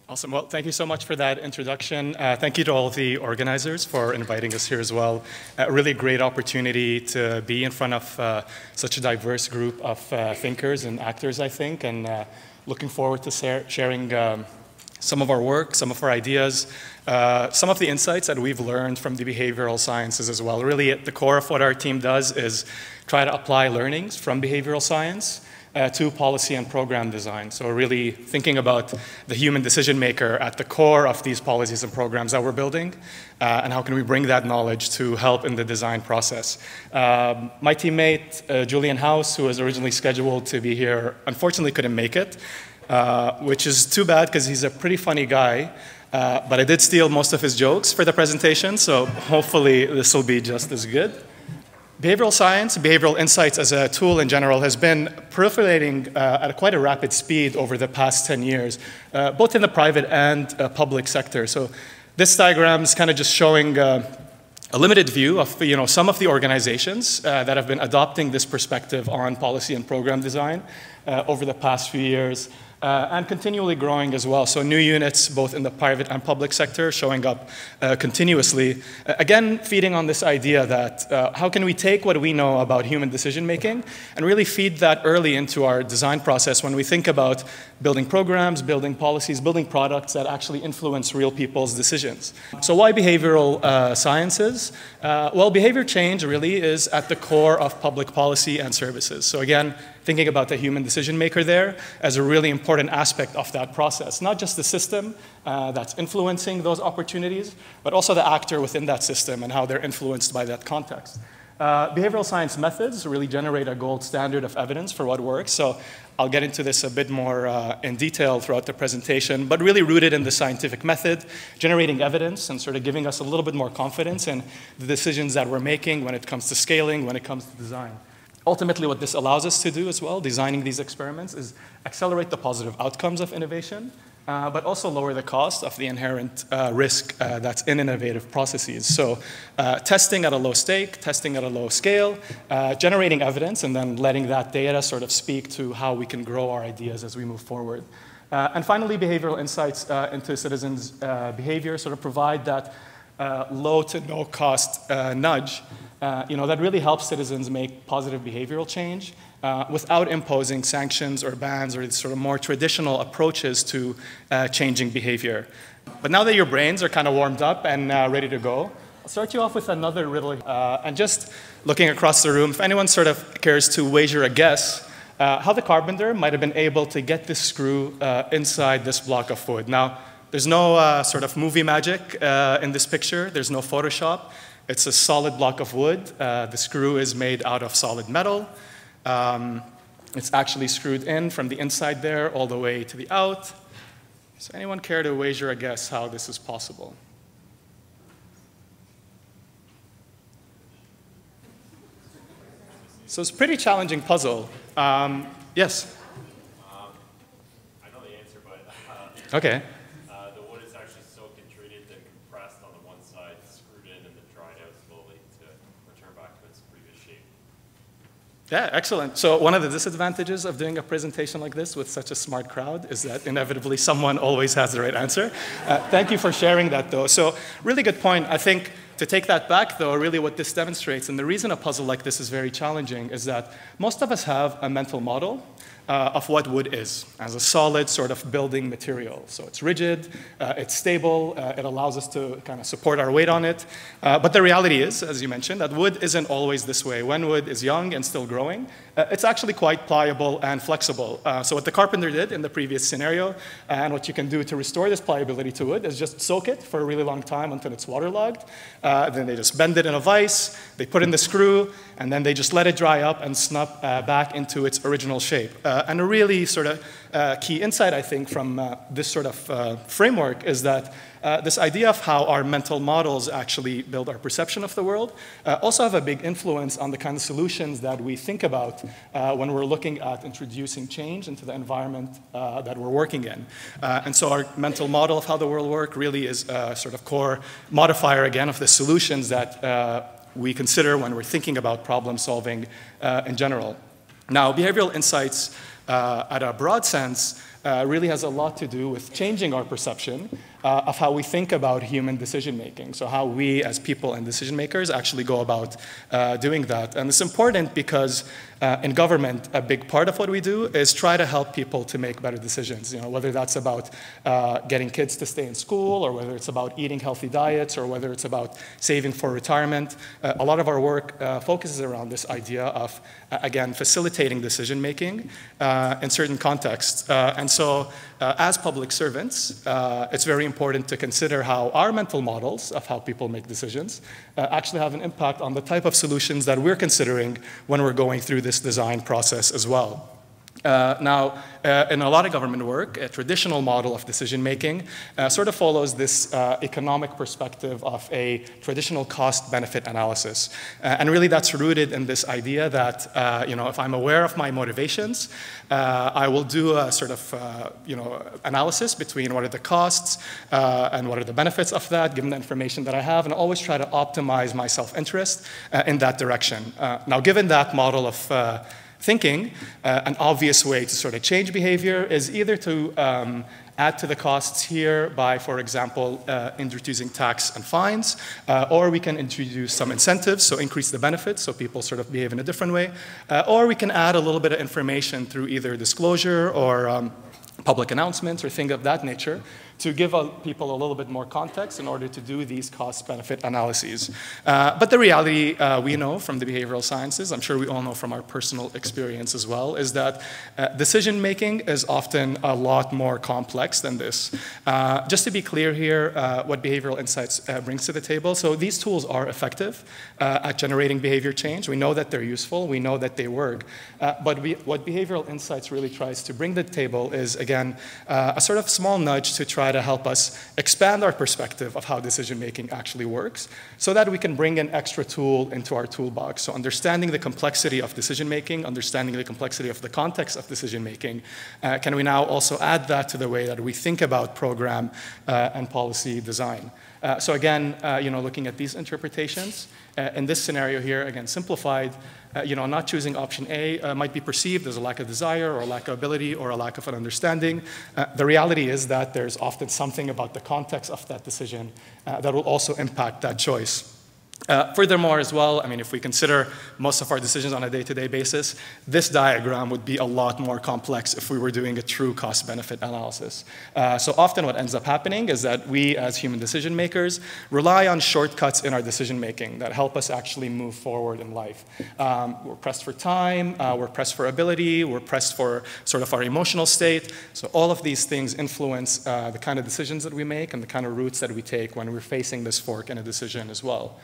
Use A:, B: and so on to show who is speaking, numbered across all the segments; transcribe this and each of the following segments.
A: Awesome. Well, thank you so much for that introduction. Thank you to all of the organizers for inviting us here as well. A really great opportunity to be in front of such a diverse group of thinkers and actors, I think, and looking forward to sharing some of our work, some of our ideas, some of the insights that we've learned from the behavioral sciences as well. Really, at the core of what our team does is try to apply learnings from behavioral science to policy and program design. So really thinking about the human decision maker at the core of these policies and programs that we're building, and how can we bring that knowledge to help in the design process. My teammate, Julian House, who was originally scheduled to be here, unfortunately couldn't make it, which is too bad because he's a pretty funny guy. But I did steal most of his jokes for the presentation, so hopefully this will be just as good. Behavioral science, behavioral insights as a tool in general has been proliferating at quite a rapid speed over the past 10 years, both in the private and public sector. So this diagram is kind of just showing a limited view of some of the organizations that have been adopting this perspective on policy and program design over the past few years. And continually growing as well. So new units, both in the private and public sector, showing up continuously. Again, feeding on this idea that how can we take what we know about human decision making and really feed that early into our design process when we think about building programs, building policies, building products that actually influence real people's decisions. So why behavioral sciences? Well, behavior change really is at the core of public policy and services. So again, thinking about the human decision maker there as a really important aspect of that process. Not just the system that's influencing those opportunities, but also the actor within that system and how they're influenced by that context. Behavioral science methods really generate a gold standard of evidence for what works. So I'll get into this a bit more in detail throughout the presentation, but really rooted in the scientific method, generating evidence and sort of giving us a little bit more confidence in the decisions that we're making when it comes to scaling, when it comes to design. Ultimately, what this allows us to do as well, designing these experiments, is accelerate the positive outcomes of innovation, but also lower the cost of the inherent risk that's in innovative processes. So testing at a low stake, testing at a low scale, generating evidence, and then letting that data sort of speak to how we can grow our ideas as we move forward. And finally, behavioral insights into citizens' behavior sort of provide that low to no cost nudge that really helps citizens make positive behavioral change without imposing sanctions or bans or sort of more traditional approaches to changing behavior. But now that your brains are kind of warmed up and ready to go, I'll start you off with another riddle. And just looking across the room, if anyone sort of cares to wager a guess how the carpenter might have been able to get this screw inside this block of wood. Now, there's no sort of movie magic in this picture. There's no Photoshop. It's a solid block of wood. The screw is made out of solid metal. It's actually screwed in from the inside there all the way to the out. So anyone care to wager a guess how this is possible? So it's a pretty challenging puzzle. Yes?
B: I know the answer, but
A: okay.
B: The wood is actually soaked and treated, then compressed on the one side, screwed in, and then dried out slowly to return back to its previous shape.
A: Yeah, excellent. So one of the disadvantages of doing a presentation like this with such a smart crowd is that inevitably someone always has the right answer. Thank you for sharing that, though. So really good point. I think to take that back, though, really what this demonstrates, and the reason a puzzle like this is very challenging, is that most of us have a mental model of what wood is as a solid sort of building material. So it's rigid, it's stable, it allows us to kind of support our weight on it. But the reality is, as you mentioned, that wood isn't always this way. When wood is young and still growing, it's actually quite pliable and flexible. So what the carpenter did in the previous scenario, and what you can do to restore this pliability to wood, is just soak it for a really long time until it's waterlogged. Then they just bend it in a vise, they put in the screw, and then they just let it dry up and snap back into its original shape. And a really sort of key insight, I think, from this sort of framework is that this idea of how our mental models actually build our perception of the world also have a big influence on the kind of solutions that we think about when we're looking at introducing change into the environment that we're working in. And so our mental model of how the world works really is a sort of core modifier, again, of the solutions that we consider when we're thinking about problem solving in general. Now, behavioral insights at a broad sense, really has a lot to do with changing our perception of how we think about human decision making. So how we as people and decision makers actually go about doing that. And it's important because in government, a big part of what we do is try to help people to make better decisions. Whether that's about getting kids to stay in school, or whether it's about eating healthy diets, or whether it's about saving for retirement. A lot of our work focuses around this idea of, again, facilitating decision making in certain contexts. And so as public servants, it's very important to consider how our mental models of how people make decisions actually have an impact on the type of solutions that we're considering when we're going through this design process as well. Now, in a lot of government work, a traditional model of decision-making sort of follows this economic perspective of a traditional cost-benefit analysis. And really that's rooted in this idea that, if I'm aware of my motivations, I will do a sort of, analysis between what are the costs and what are the benefits of that, given the information that I have, and always try to optimize my self-interest in that direction. Now, given that model of thinking, an obvious way to sort of change behavior is either to add to the costs here by, for example, introducing tax and fines, or we can introduce some incentives, so increase the benefits, so people sort of behave in a different way, or we can add a little bit of information through either disclosure or public announcements or things of that nature to give people a little bit more context in order to do these cost-benefit analyses. But the reality we know from the behavioral sciences, I'm sure we all know from our personal experience as well, is that decision-making is often a lot more complex than this. Just to be clear here, what Behavioral Insights brings to the table. So these tools are effective at generating behavior change. We know that they're useful. We know that they work. But what Behavioral Insights really tries to bring to the table is, again, a sort of small nudge to try to help us expand our perspective of how decision-making actually works so that we can bring an extra tool into our toolbox. So understanding the complexity of decision-making, understanding the complexity of the context of decision-making, can we now also add that to the way that we think about program and policy design? So again, looking at these interpretations, in this scenario here, again, simplified, not choosing option A might be perceived as a lack of desire or a lack of ability or a lack of an understanding. The reality is that there's often something about the context of that decision that will also impact that choice. Furthermore as well, if we consider most of our decisions on a day-to-day basis, this diagram would be a lot more complex if we were doing a true cost-benefit analysis. So often what ends up happening is that we as human decision makers rely on shortcuts in our decision making that help us actually move forward in life. We're pressed for time, we're pressed for ability, we're pressed for sort of our emotional state. So all of these things influence the kind of decisions that we make and the kind of routes that we take when we're facing this fork in a decision as well.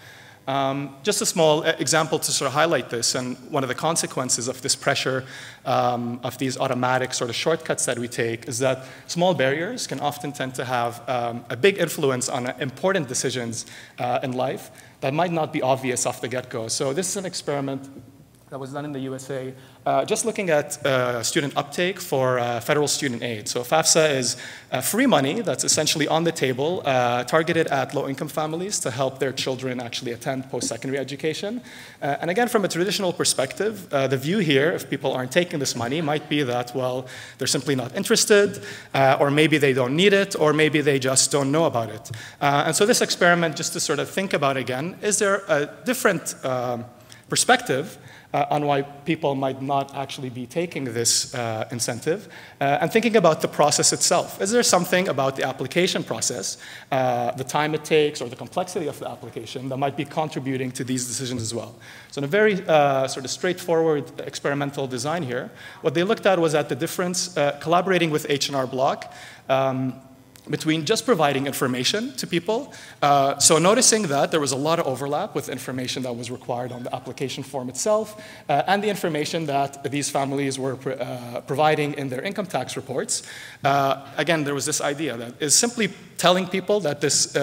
A: Just a small example to sort of highlight this, and one of the consequences of this pressure of these automatic sort of shortcuts that we take is that small barriers can often tend to have a big influence on important decisions in life that might not be obvious off the get-go. So this is an experiment that was done in the USA, just looking at student uptake for federal student aid. So FAFSA is free money that's essentially on the table, targeted at low-income families to help their children actually attend post-secondary education. And again, from a traditional perspective, the view here, if people aren't taking this money, might be that, well, they're simply not interested, or maybe they don't need it, or maybe they just don't know about it. And so this experiment, just to sort of think about again, is there a different perspective on why people might not actually be taking this incentive, and thinking about the process itself. Is there something about the application process, the time it takes, or the complexity of the application that might be contributing to these decisions as well? So in a very sort of straightforward experimental design here, what they looked at was at the difference collaborating with H&R Block between just providing information to people. So noticing that there was a lot of overlap with information that was required on the application form itself and the information that these families were providing in their income tax reports. Again, there was this idea that is simply telling people that this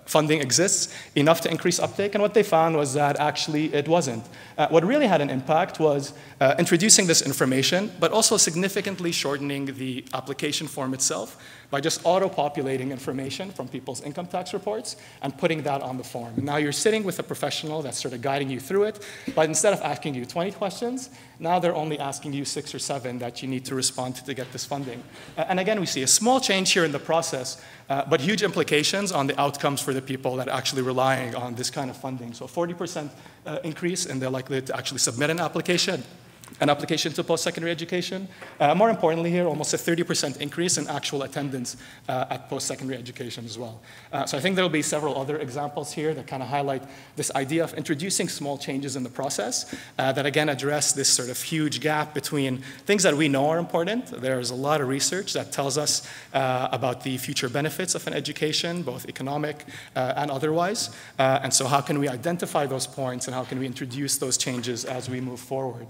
A: funding exists enough to increase uptake, and what they found was that actually it wasn't. What really had an impact was introducing this information, but also significantly shortening the application form itself by just auto-populating information from people's income tax reports and putting that on the form. And now you're sitting with a professional that's sort of guiding you through it, but instead of asking you 20 questions, now they're only asking you 6 or 7 that you need to respond to get this funding. And again, we see a small change here in the process, but huge implications on the outcomes for the people that are actually relying on this kind of funding. So 40% increase in their likelihood to actually submit an application to post-secondary education. More importantly here, almost a 30% increase in actual attendance at post-secondary education as well. So I think there will be several other examples here that kind of highlight this idea of introducing small changes in the process that again address this sort of huge gap between things that we know are important. There's a lot of research that tells us about the future benefits of an education, both economic and otherwise. And so how can we identify those points and how can we introduce those changes as we move forward?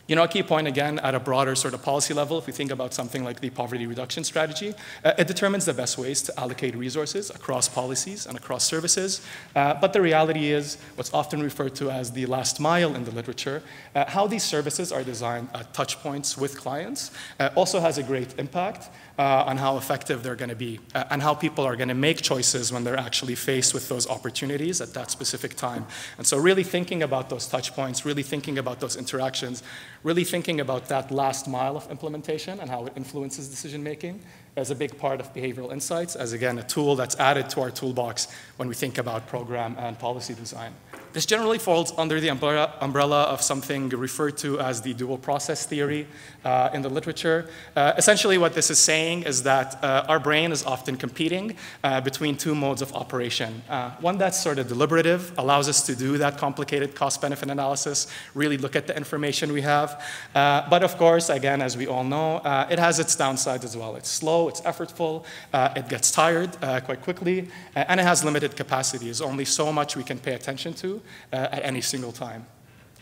A: You know, a key point, again, at a broader sort of policy level, if we think about something like the poverty reduction strategy, it determines the best ways to allocate resources across policies and across services. But the reality is what's often referred to as the last mile in the literature. How these services are designed at touch points with clients also has a great impact on how effective they're going to be and how people are going to make choices when they're actually faced with those opportunities at that specific time. And so really thinking about those touch points, really thinking about those interactions, really thinking about that last mile of implementation and how it influences decision making is a big part of Behavioral Insights as, again, a tool that's added to our toolbox when we think about program and policy design. This generally falls under the umbrella of something referred to as the dual process theory in the literature. Essentially what this is saying is that our brain is often competing between 2 modes of operation. One that's sort of deliberative, allows us to do that complicated cost-benefit analysis, really look at the information we have. But of course, again, as we all know, it has its downsides as well. It's slow, it's effortful, it gets tired quite quickly, and it has limited capacity. There's only so much we can pay attention to at any single time.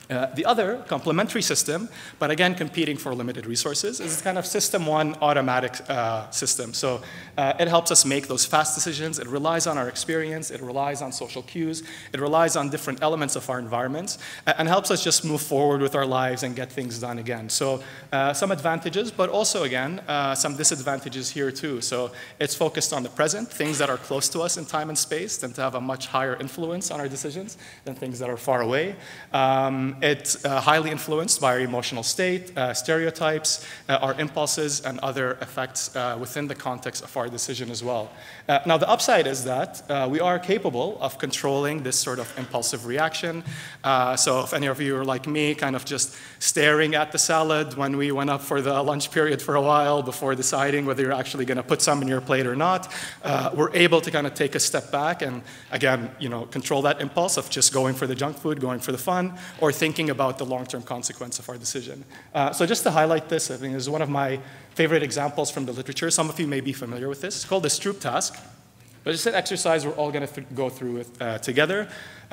A: The other, complementary system, but again competing for limited resources, is kind of system 1 automatic system. So it helps us make those fast decisions. It relies on our experience. It relies on social cues. It relies on different elements of our environments and helps us just move forward with our lives and get things done again. So some advantages, but also again, some disadvantages here too. So it's focused on the present. Things that are close to us in time and space tend to have a much higher influence on our decisions than things that are far away. It's highly influenced by our emotional state, stereotypes, our impulses, and other effects within the context of our decision as well. Now, the upside is that we are capable of controlling this sort of impulsive reaction. So if any of you are like me, kind of just staring at the salad when we went up for the lunch period for a while before deciding whether you're actually going to put some in your plate or not, we're able to kind of take a step back and, again, you know, control that impulse of just going for the junk food, going for the fun, or thinking about the long-term consequence of our decision. So just to highlight this, I think this is one of my favorite examples from the literature. Some of you may be familiar with this. It's called the Stroop Task. But it's an exercise we're all going to go through with, together.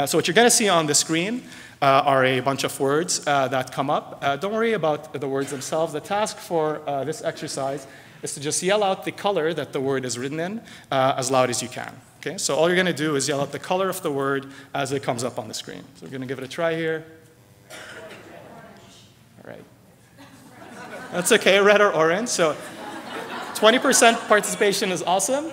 A: So what you're going to see on the screen are a bunch of words that come up. Don't worry about the words themselves. The task for this exercise is to just yell out the color that the word is written in as loud as you can. Okay? So all you're going to do is yell out the color of the word as it comes up on the screen. So we're going to give it a try here. All right. That's okay, red or orange. So 20% participation is awesome.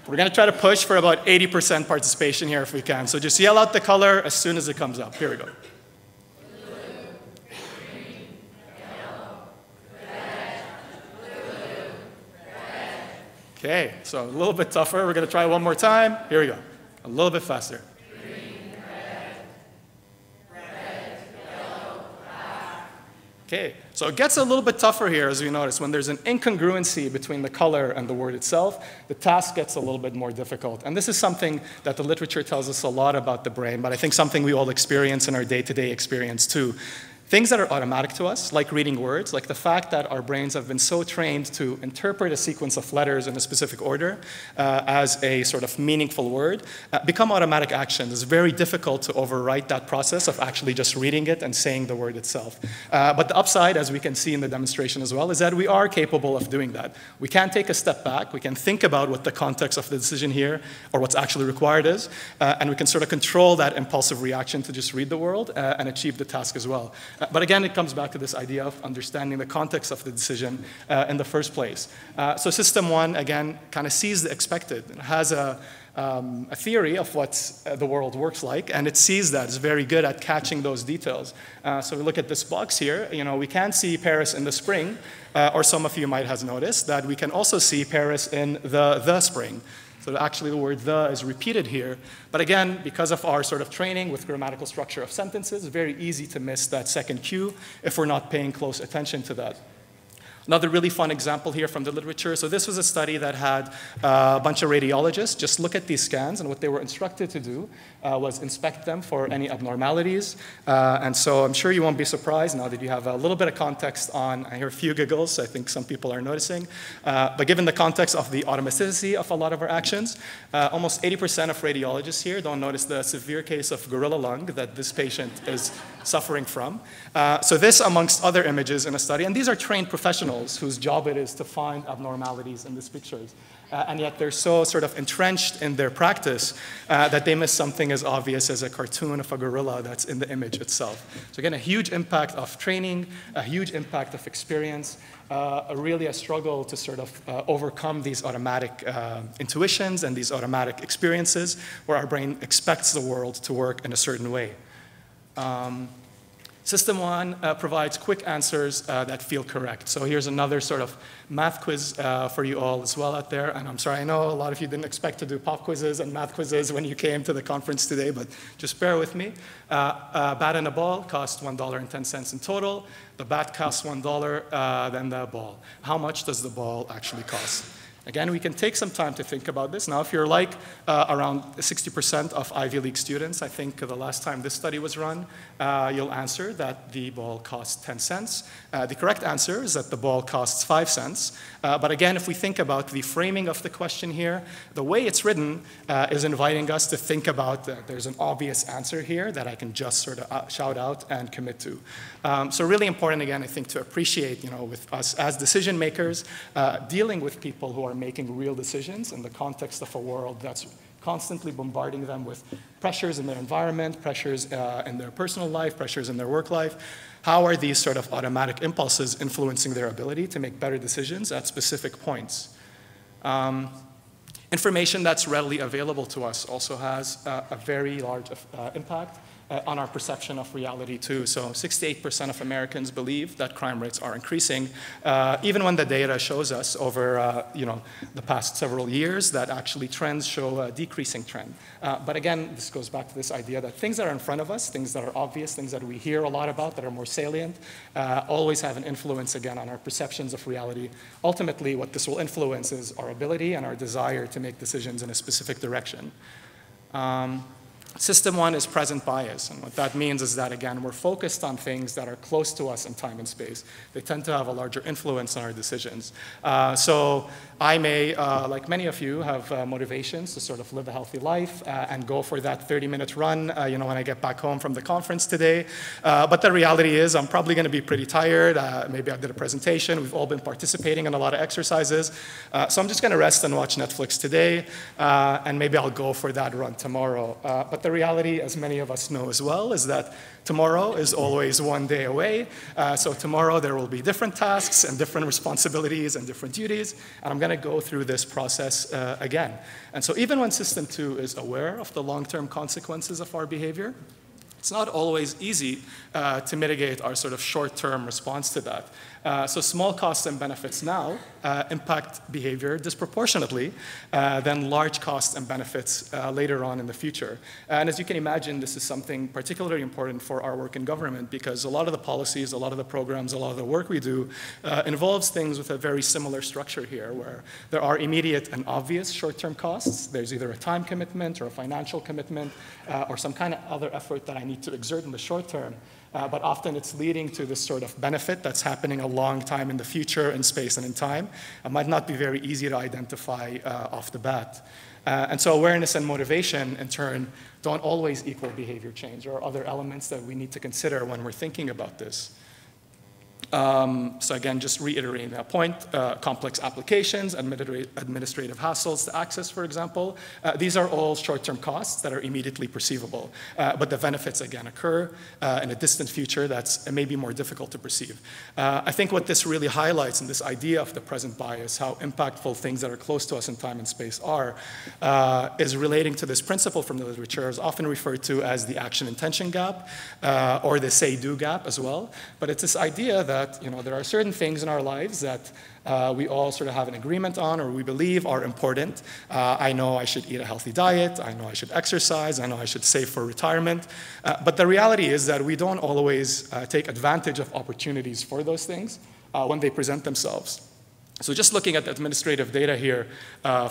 A: We're going to try to push for about 80% participation here if we can. So just yell out the color as soon as it comes up. Here we go. Okay, so a little bit tougher. We're going to try one more time. Here we go. A little bit faster. Green, red, yellow, black. Okay, so it gets a little bit tougher here, as we notice. When there's an incongruency between the color and the word itself, the task gets a little bit more difficult. And this is something that the literature tells us a lot about the brain, but I think something we all experience in our day-to-day experience too. Things that are automatic to us, like reading words, like the fact that our brains have been so trained to interpret a sequence of letters in a specific order as a sort of meaningful word, become automatic actions. It's very difficult to overwrite that process of actually just reading it and saying the word itself. But the upside, as we can see in the demonstration as well, is that we are capable of doing that. We can take a step back, we can think about what the context of the decision here, or what's actually required is, and we can sort of control that impulsive reaction to just read the world and achieve the task as well. But again, it comes back to this idea of understanding the context of the decision in the first place. So system one, again, kind of sees the expected. It has a theory of what the world works like, and it sees that. It's very good at catching those details. So we look at this box here. You know, we can see Paris in the spring, or some of you might have noticed that we can also see Paris in the spring. So actually the word the is repeated here. But again, because of our sort of training with grammatical structure of sentences, it's very easy to miss that second cue if we're not paying close attention to that. Another really fun example here from the literature. So this was a study that had a bunch of radiologists just look at these scans, and what they were instructed to do was inspect them for any abnormalities. And so I'm sure you won't be surprised now that you have a little bit of context on, I hear a few giggles, I think some people are noticing. But given the context of the automaticity of a lot of our actions, almost 80% of radiologists here don't notice the severe case of gorilla lung that this patient is suffering from. So this, amongst other images in a study, and these are trained professionals whose job it is to find abnormalities in these pictures. And yet they're so sort of entrenched in their practice that they miss something as obvious as a cartoon of a gorilla that's in the image itself. So again, a huge impact of training, a huge impact of experience, really a struggle to sort of overcome these automatic intuitions and these automatic experiences where our brain expects the world to work in a certain way. System one provides quick answers that feel correct. So here's another sort of math quiz for you all as well out there. And I'm sorry, I know a lot of you didn't expect to do pop quizzes and math quizzes when you came to the conference today, but just bear with me. A bat and a ball cost $1.10 in total. The bat costs $1, then the ball. How much does the ball actually cost? Again, we can take some time to think about this. Now, if you're like around 60% of Ivy League students, I think the last time this study was run, you'll answer that the ball costs 10 cents. The correct answer is that the ball costs 5 cents. But again, if we think about the framing of the question here, the way it's written is inviting us to think about that there's an obvious answer here that I can just sort of shout out and commit to. So really important, again, I think, to appreciate, with us as decision makers, dealing with people who are making real decisions in the context of a world that's constantly bombarding them with pressures in their environment, pressures in their personal life, pressures in their work life. How are these sort of automatic impulses influencing their ability to make better decisions at specific points? Information that's readily available to us also has a very large impact on our perception of reality too. So 68% of Americans believe that crime rates are increasing, even when the data shows us over the past several years that actually trends show a decreasing trend. But again, this goes back to this idea that things that are in front of us, things that are obvious, things that we hear a lot about, that are more salient, always have an influence again on our perceptions of reality. Ultimately, what this will influence is our ability and our desire to make decisions in a specific direction. System one is present bias, and what that means is that, again, we're focused on things that are close to us in time and space. They tend to have a larger influence on our decisions. So I may, like many of you, have motivations to sort of live a healthy life and go for that 30-minute run, when I get back home from the conference today. But the reality is I'm probably going to be pretty tired. Maybe I did a presentation. We've all been participating in a lot of exercises. So I'm just going to rest and watch Netflix today, and maybe I'll go for that run tomorrow. But the reality, as many of us know as well, is that tomorrow is always one day away. So tomorrow there will be different tasks and different responsibilities and different duties, and I'm going to go through this process again. And so even when System 2 is aware of the long-term consequences of our behavior, it's not always easy to mitigate our sort of short-term response to that. So small costs and benefits now impact behavior disproportionately than large costs and benefits later on in the future. And as you can imagine, this is something particularly important for our work in government, because a lot of the policies, a lot of the programs, a lot of the work we do involves things with a very similar structure here, where there are immediate and obvious short-term costs. There's either a time commitment or a financial commitment or some kind of other effort that I need to exert in the short term. but often it's leading to this sort of benefit that's happening a long time in the future in space and in time. It might not be very easy to identify off the bat. And so awareness and motivation, in turn, don't always equal behavior change. There are other elements that we need to consider when we're thinking about this. So again, just reiterating that point, complex applications, administrative hassles to access, for example, these are all short-term costs that are immediately perceivable. But the benefits, again, occur in a distant future that's maybe more difficult to perceive. I think what this really highlights in this idea of the present bias, how impactful things that are close to us in time and space are, is relating to this principle from the literature, is often referred to as the action-intention gap, or the say-do gap as well. But it's this idea that there are certain things in our lives that we all sort of have an agreement on or we believe are important. I know I should eat a healthy diet. I know I should exercise. I know I should save for retirement. But the reality is that we don't always take advantage of opportunities for those things when they present themselves. So just looking at the administrative data here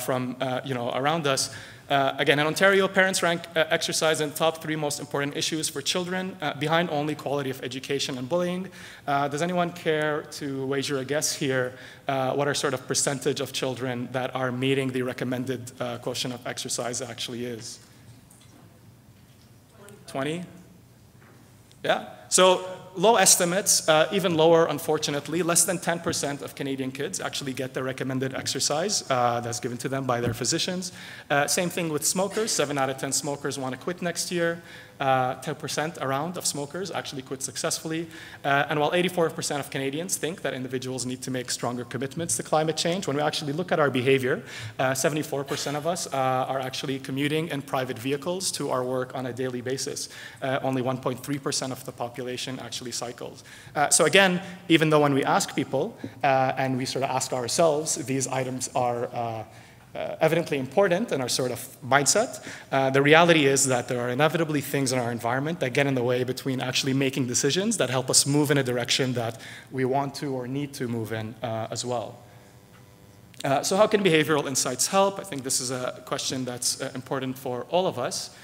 A: from around us, again, in Ontario, parents rank exercise in the top 3 most important issues for children, behind only quality of education and bullying. Does anyone care to wager a guess here? What are sort of percentage of children that are meeting the recommended quotient of exercise actually is? 20? Yeah. So low estimates, even lower, unfortunately. Less than 10% of Canadian kids actually get the recommended exercise that's given to them by their physicians. Same thing with smokers. 7 out of 10 smokers want to quit next year. 10% around of smokers actually quit successfully. And while 84% of Canadians think that individuals need to make stronger commitments to climate change, when we actually look at our behavior, 74% of us are actually commuting in private vehicles to our work on a daily basis. Only 1.3% of the population actually cycles. So again, even though when we ask people and we sort of ask ourselves, these items are evidently important in our sort of mindset, the reality is that there are inevitably things in our environment that get in the way between actually making decisions that help us move in a direction that we want to or need to move in as well. So how can behavioral insights help? I think this is a question that's important for all of us.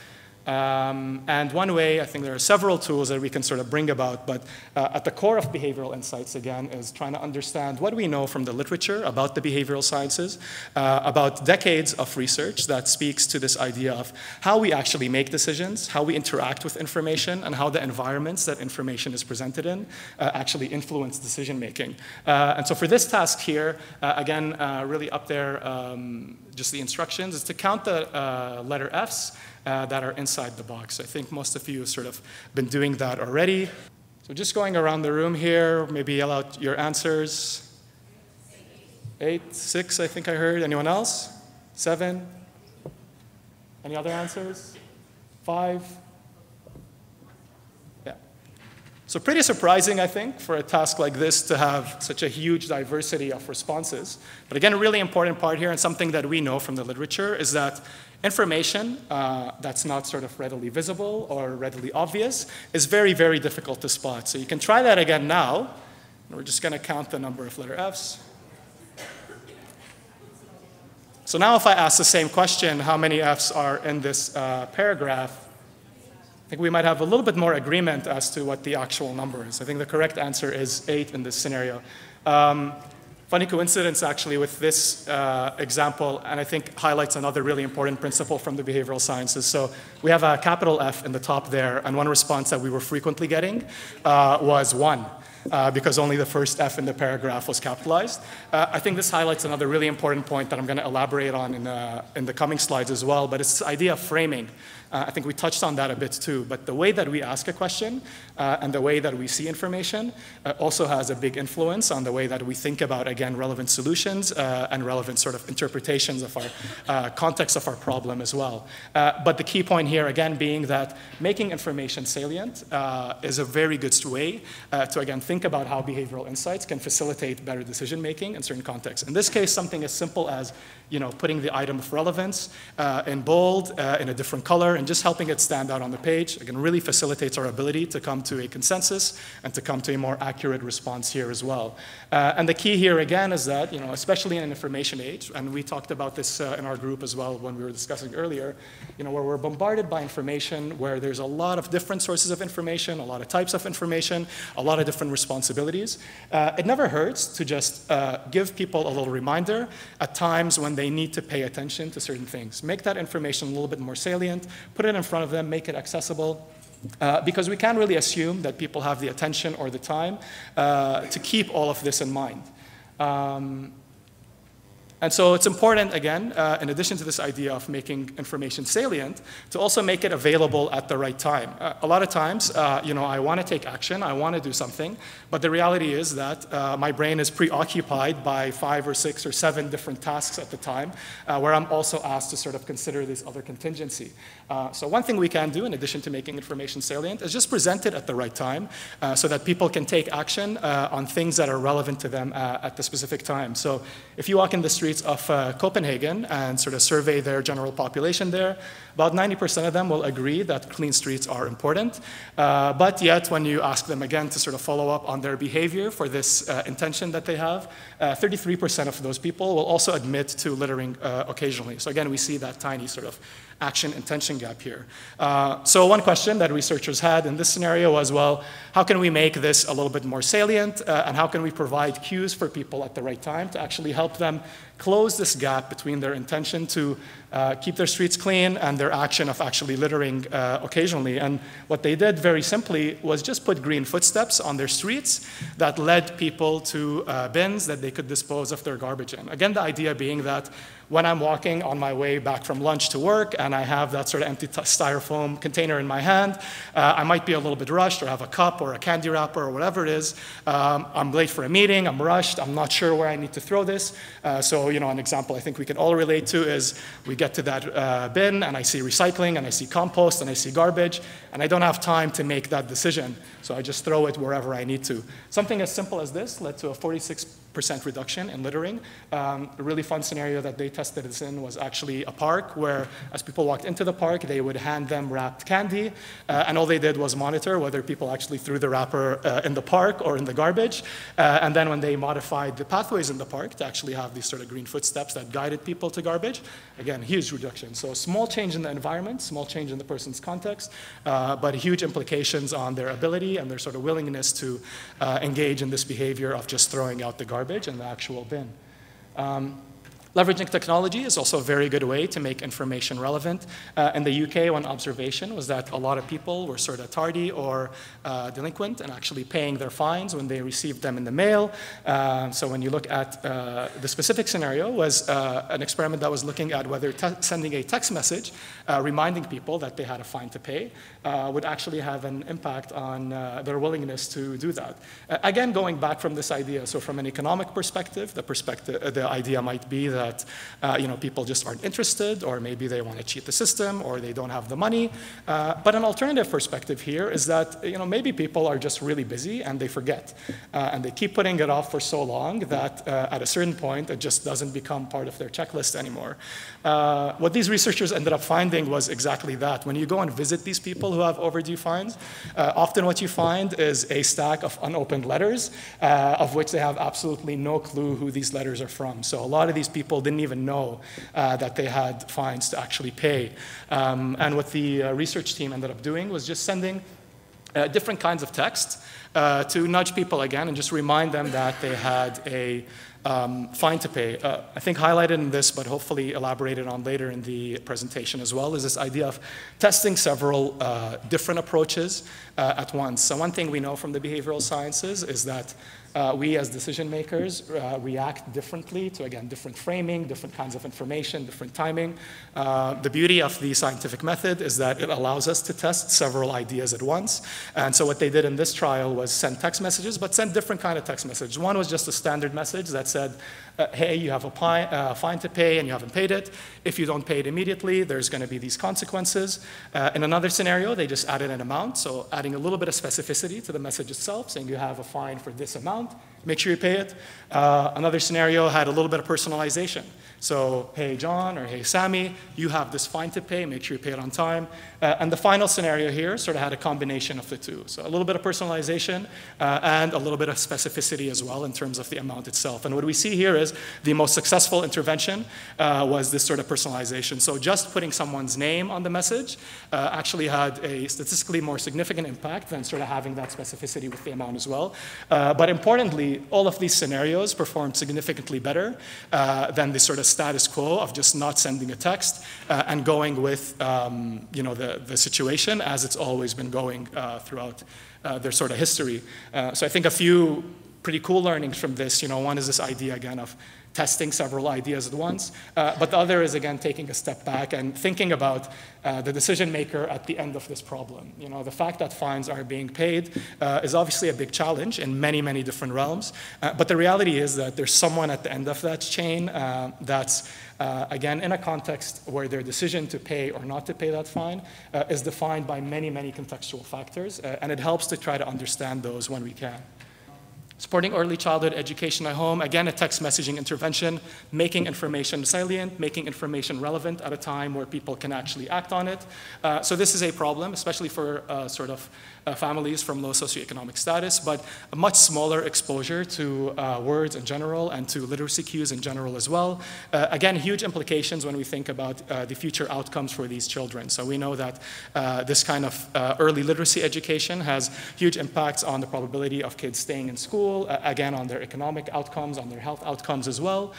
A: And one way, I think there are several tools that we can sort of bring about, but at the core of behavioral insights, again, is trying to understand what we know from the literature about the behavioral sciences, about decades of research that speaks to this idea of how we actually make decisions, how we interact with information, and how the environments that information is presented in actually influence decision making. And so for this task here, again, really up there, just the instructions, is to count the letter Fs that are inside the box. I think most of you have sort of been doing that already. So just going around the room here, maybe yell out your answers. 8, 6, I think I heard. Anyone else? 7? Any other answers? 5? Yeah. So pretty surprising, I think, for a task like this to have such a huge diversity of responses. But again, a really important part here, and something that we know from the literature, is that information that's not sort of readily visible or readily obvious is very, very difficult to spot. So you can try that again now. We're just going to count the number of letter Fs. So now if I ask the same question, how many Fs are in this paragraph, I think we might have a little bit more agreement as to what the actual number is. I think the correct answer is 8 in this scenario. Funny coincidence, actually, with this example, and I think highlights another really important principle from the behavioral sciences. So we have a capital F in the top there, and one response that we were frequently getting was 1. Because only the first F in the paragraph was capitalized. I think this highlights another really important point that I'm going to elaborate on in the coming slides as well, but it's this idea of framing. I think we touched on that a bit too, but the way that we ask a question and the way that we see information also has a big influence on the way that we think about, again, relevant solutions and relevant sort of interpretations of our context of our problem as well. But the key point here, again, being that making information salient is a very good way to, again, think about how behavioral insights can facilitate better decision making in certain contexts. In this case, something as simple as putting the item of relevance in bold, in a different color, and just helping it stand out on the page, again, really facilitates our ability to come to a consensus and to come to a more accurate response here as well. And the key here, again, is that, especially in an information age, and we talked about this in our group as well when we were discussing earlier, where we're bombarded by information, where there's a lot of different sources of information, a lot of types of information, a lot of different responsibilities. It never hurts to just give people a little reminder at times when they need to pay attention to certain things. Make that information a little bit more salient, put it in front of them, make it accessible. Because we can't really assume that people have the attention or the time to keep all of this in mind. And so it's important, again, in addition to this idea of making information salient, to also make it available at the right time. A lot of times, I want to take action, I want to do something, but the reality is that my brain is preoccupied by 5 or 6 or 7 different tasks at the time, where I'm also asked to sort of consider this other contingency. So one thing we can do, in addition to making information salient, is just present it at the right time so that people can take action on things that are relevant to them at the specific time. So if you walk in the streets of Copenhagen and sort of survey their general population there, about 90% of them will agree that clean streets are important. But yet, when you ask them again to sort of follow up on their behavior for this intention that they have, 33% of those people will also admit to littering occasionally. So again, we see that tiny sort of action-intention gap here. So one question that researchers had in this scenario was, well, how can we make this a little bit more salient, and how can we provide cues for people at the right time to actually help them close this gap between their intention to keep their streets clean and their action of actually littering occasionally. And what they did very simply was just put green footsteps on their streets that led people to bins that they could dispose of their garbage in. Again, the idea being that when I'm walking on my way back from lunch to work and I have that sort of empty styrofoam container in my hand, I might be a little bit rushed or have a cup or a candy wrapper or whatever it is. I'm late for a meeting, I'm rushed, I'm not sure where I need to throw this. So, an example I think we can all relate to is we get to that bin and I see recycling and I see compost and I see garbage and I don't have time to make that decision. So I just throw it wherever I need to. Something as simple as this led to a 46% reduction in littering. A really fun scenario that they tested this in was actually a park where as people walked into the park, they would hand them wrapped candy, and all they did was monitor whether people actually threw the wrapper in the park or in the garbage. And then when they modified the pathways in the park to actually have these sort of green footsteps that guided people to garbage, again, huge reduction. So small change in the environment, small change in the person's context, but huge implications on their ability and their sort of willingness to engage in this behavior of just throwing out the garbage in the actual bin. Leveraging technology is also a very good way to make information relevant. In the UK, one observation was that a lot of people were sort of tardy or delinquent and actually paying their fines when they received them in the mail. So when you look at the specific scenario was an experiment that was looking at whether sending a text message reminding people that they had a fine to pay would actually have an impact on their willingness to do that. Again, going back from this idea, so from an economic perspective, the idea might be that people just aren't interested, or maybe they want to cheat the system, or they don't have the money. But an alternative perspective here is that maybe people are just really busy and they forget, and they keep putting it off for so long that at a certain point it just doesn't become part of their checklist anymore. What these researchers ended up finding was exactly that. When you go and visit these people who have overdue fines, often what you find is a stack of unopened letters, of which they have absolutely no clue who these letters are from. So a lot of these people didn't even know that they had fines to actually pay. And what the research team ended up doing was just sending different kinds of text to nudge people again and just remind them that they had a fine to pay. I think highlighted in this, but hopefully elaborated on later in the presentation as well, is this idea of testing several different approaches at once. So one thing we know from the behavioral sciences is that we as decision makers react differently to, again, different framing, different kinds of information, different timing. The beauty of the scientific method is that it allows us to test several ideas at once. And so what they did in this trial was send text messages, but send different kind of text messages. One was just a standard message that said, hey, you have a fine to pay and you haven't paid it. If you don't pay it immediately, there's going to be these consequences. In another scenario, they just added an amount, so adding a little bit of specificity to the message itself, saying you have a fine for this amount, make sure you pay it. Another scenario had a little bit of personalization. So, hey, John, or hey, Sami, you have this fine to pay, make sure you pay it on time. And the final scenario here sort of had a combination of the two. So a little bit of personalization and a little bit of specificity as well in terms of the amount itself. And what we see here is the most successful intervention was this sort of personalization. So just putting someone's name on the message actually had a statistically more significant impact than sort of having that specificity with the amount as well. But importantly, all of these scenarios performed significantly better than the sort of status quo of just not sending a text and going with the situation as it's always been going throughout their sort of history. So I think a few pretty cool learnings from this. One is this idea again of testing several ideas at once, but the other is again taking a step back and thinking about the decision maker at the end of this problem. The fact that fines are being paid is obviously a big challenge in many, many different realms, but the reality is that there's someone at the end of that chain that's again, in a context where their decision to pay or not to pay that fine is defined by many, many contextual factors, and it helps to try to understand those when we can. Supporting early childhood education at home, again, a text messaging intervention, making information salient, making information relevant at a time where people can actually act on it. So this is a problem, especially for families from low socioeconomic status, but a much smaller exposure to words in general and to literacy cues in general as well. Again, huge implications when we think about the future outcomes for these children. So we know that this kind of early literacy education has huge impacts on the probability of kids staying in school, again, on their economic outcomes, on their health outcomes as well.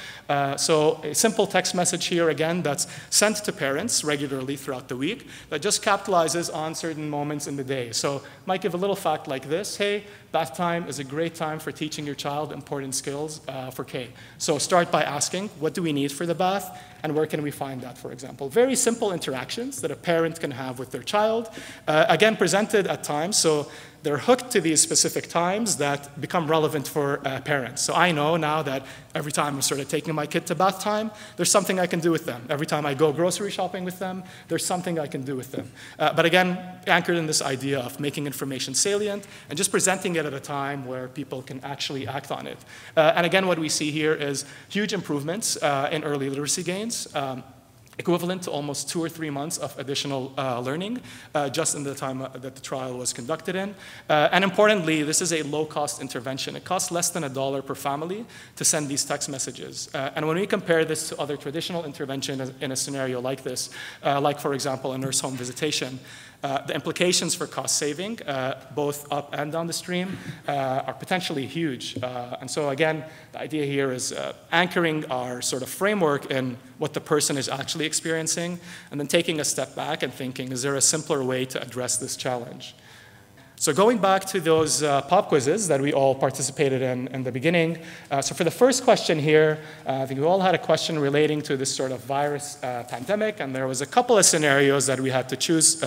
A: So a simple text message here, again, that's sent to parents regularly throughout the week that just capitalizes on certain moments in the day. So might give a little fact like this: hey, bath time is a great time for teaching your child important skills for K. So start by asking, what do we need for the bath, and where can we find that, for example? Very simple interactions that a parent can have with their child, again, presented at times, so they're hooked to these specific times that become relevant for parents. So I know now that every time I'm sort of taking my kid to bath time, there's something I can do with them. Every time I go grocery shopping with them, there's something I can do with them. But again, anchored in this idea of making information salient and just presenting it at a time where people can actually act on it. And again, what we see here is huge improvements in early literacy gains. Equivalent to almost 2 or 3 months of additional learning just in the time that the trial was conducted in. And importantly, this is a low-cost intervention. It costs less than $1 per family to send these text messages. And when we compare this to other traditional interventions in a scenario like this, like, for example, a nurse home visitation, the implications for cost saving, both up and down the stream, are potentially huge. And so again, the idea here is anchoring our sort of framework in what the person is actually experiencing, and then taking a step back and thinking, is there a simpler way to address this challenge? So going back to those pop quizzes that we all participated in the beginning, so for the first question here, I think we all had a question relating to this sort of virus pandemic, and there was a couple of scenarios that we had to choose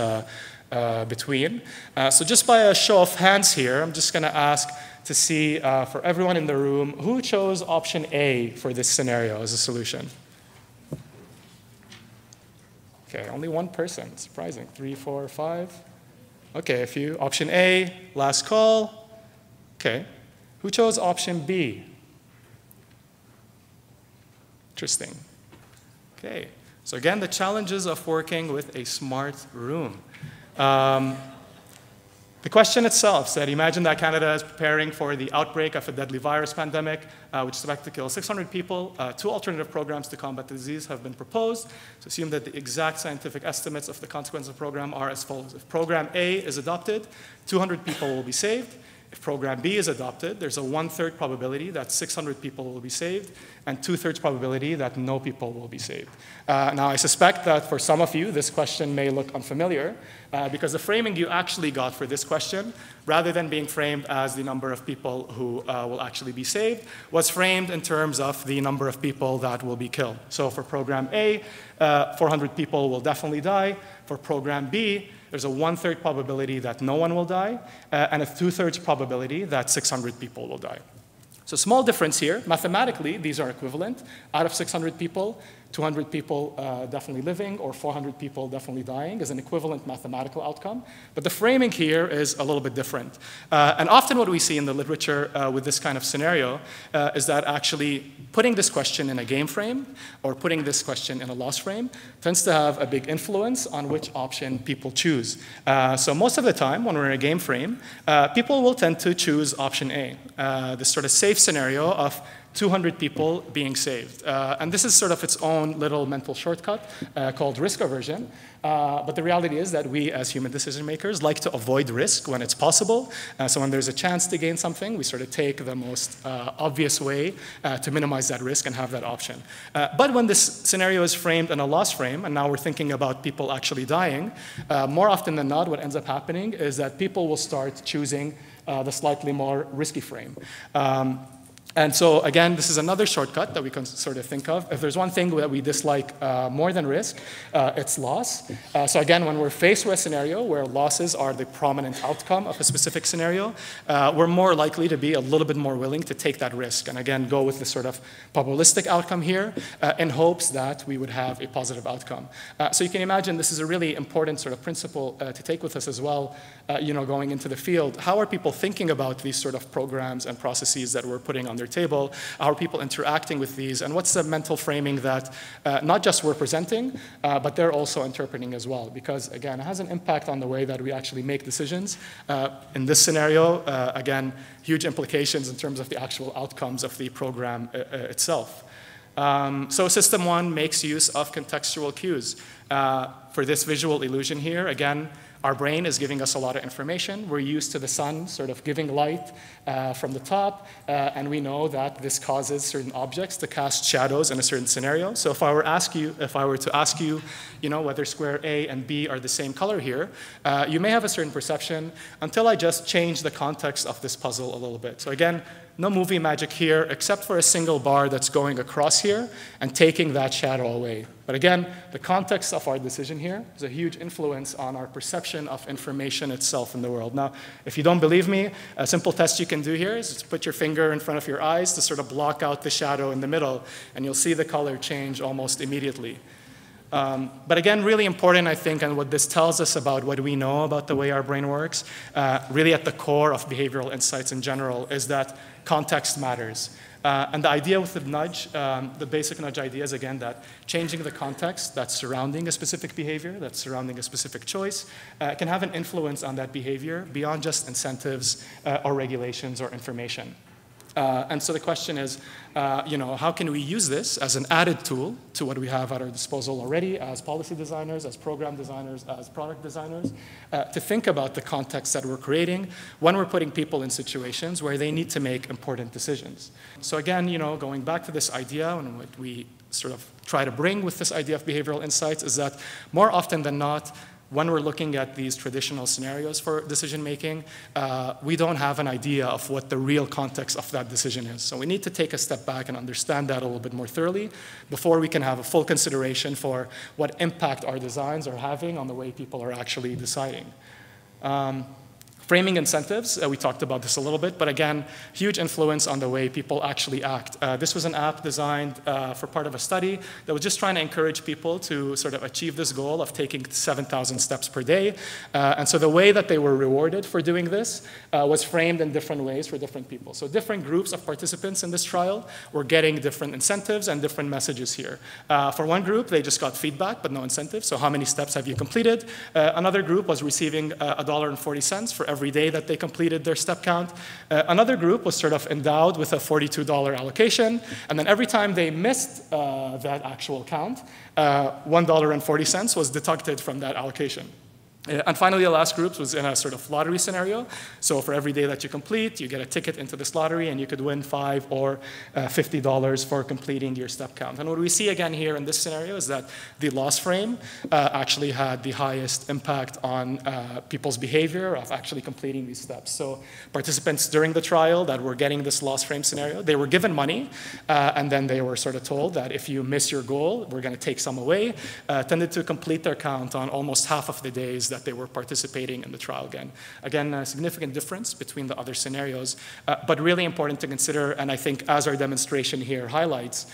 A: between. So just by a show of hands here, I'm just going to ask to see for everyone in the room, who chose option A for this scenario as a solution? Okay, only one person, surprising. 3, 4, 5. Okay, a few. Option A, last call. Okay. Who chose option B? Interesting. Okay. So again, the challenges of working with a smart room. The question itself said, imagine that Canada is preparing for the outbreak of a deadly virus pandemic, which is expected to kill 600 people. 2 alternative programs to combat the disease have been proposed. So assume that the exact scientific estimates of the consequences of the program are as follows. If program A is adopted, 200 people will be saved. If program B is adopted, there's a 1/3 probability that 600 people will be saved, and 2/3 probability that no people will be saved. Now, I suspect that for some of you, this question may look unfamiliar, because the framing you actually got for this question, rather than being framed as the number of people who will actually be saved, was framed in terms of the number of people that will be killed. So for program A, 400 people will definitely die. For program B, there's a 1/3 probability that no one will die, and a 2/3 probability that 600 people will die. So small difference here. Mathematically, these are equivalent. Out of 600 people, 200 people definitely living, or 400 people definitely dying is an equivalent mathematical outcome. But the framing here is a little bit different. And often what we see in the literature with this kind of scenario is that actually putting this question in a game frame or putting this question in a loss frame tends to have a big influence on which option people choose. So most of the time when we're in a game frame, people will tend to choose option A, this sort of safe scenario of 200 people being saved. And this is sort of its own little mental shortcut called risk aversion. But the reality is that we as human decision makers like to avoid risk when it's possible. So when there's a chance to gain something, we sort of take the most obvious way to minimize that risk and have that option. But when this scenario is framed in a loss frame, and now we're thinking about people actually dying, more often than not, what ends up happening is that people will start choosing the slightly more risky frame. And so, again, this is another shortcut that we can sort of think of. If there's one thing that we dislike more than risk, it's loss. So again, when we're faced with a scenario where losses are the prominent outcome of a specific scenario, we're more likely to be a little bit more willing to take that risk. And again, go with the sort of probabilistic outcome here in hopes that we would have a positive outcome. So you can imagine this is a really important sort of principle to take with us as well, going into the field. How are people thinking about these sort of programs and processes that we're putting on their table? How are people interacting with these? And what's the mental framing that not just we're presenting, but they're also interpreting as well? Because, again, it has an impact on the way that we actually make decisions. In this scenario, again, huge implications in terms of the actual outcomes of the program itself. So system one makes use of contextual cues. For this visual illusion here, again, our brain is giving us a lot of information. We're used to the sun sort of giving light from the top, and we know that this causes certain objects to cast shadows in a certain scenario. So if I were to ask you, whether square A and B are the same color here, you may have a certain perception until I just change the context of this puzzle a little bit. So again, no movie magic here, except for a single bar that's going across here and taking that shadow away. But again, the context of our decision here is a huge influence on our perception of information itself in the world. Now, if you don't believe me, a simple test you can do here is to put your finger in front of your eyes to sort of block out the shadow in the middle, and you'll see the color change almost immediately. But again, really important, I think, and what this tells us about what we know about the way our brain works, really at the core of behavioral insights in general, is that context matters. And the idea with the nudge, the basic nudge idea is, again, that changing the context that's surrounding a specific behavior, that's surrounding a specific choice, can have an influence on that behavior beyond just incentives or regulations or information. And so the question is, how can we use this as an added tool to what we have at our disposal already as policy designers, as program designers, as product designers, to think about the context that we're creating when we're putting people in situations where they need to make important decisions. So again, going back to this idea and what we sort of try to bring with this idea of behavioral insights is that more often than not, when we're looking at these traditional scenarios for decision making, we don't have an idea of what the real context of that decision is. So we need to take a step back and understand that a little bit more thoroughly before we can have a full consideration for what impact our designs are having on the way people are actually deciding. Framing incentives, we talked about this a little bit, but again, huge influence on the way people actually act. This was an app designed for part of a study that was just trying to encourage people to sort of achieve this goal of taking 7,000 steps per day. And so the way that they were rewarded for doing this was framed in different ways for different people. So different groups of participants in this trial were getting different incentives and different messages here. For one group, they just got feedback, but no incentive. So how many steps have you completed? Another group was receiving $1.40 for every day that they completed their step count. Another group was sort of endowed with a $42 allocation, and then every time they missed that actual count, $1.40 was deducted from that allocation. And finally, the last group was in a sort of lottery scenario. So for every day that you complete, you get a ticket into this lottery, and you could win $5 or $50 for completing your step count. And what we see again here in this scenario is that the loss frame actually had the highest impact on people's behavior of actually completing these steps. So participants during the trial that were getting this loss frame scenario, they were given money, and then they were sort of told that if you miss your goal, we're going to take some away, tended to complete their count on almost half of the days that they were participating in the trial Again, a significant difference between the other scenarios, but really important to consider, and I think as our demonstration here highlights,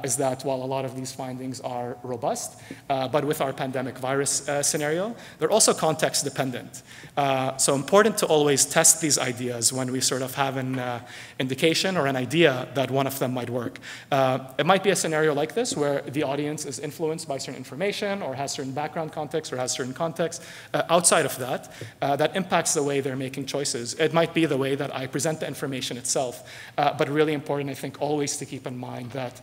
A: is that while a lot of these findings are robust, but with our pandemic virus scenario, they're also context dependent. So important to always test these ideas when we sort of have an indication or an idea that one of them might work. It might be a scenario like this where the audience is influenced by certain information or has certain background context or has certain context outside of that that impacts the way they're making choices. It might be the way that I present the information itself, but really important, I think, always to keep in mind that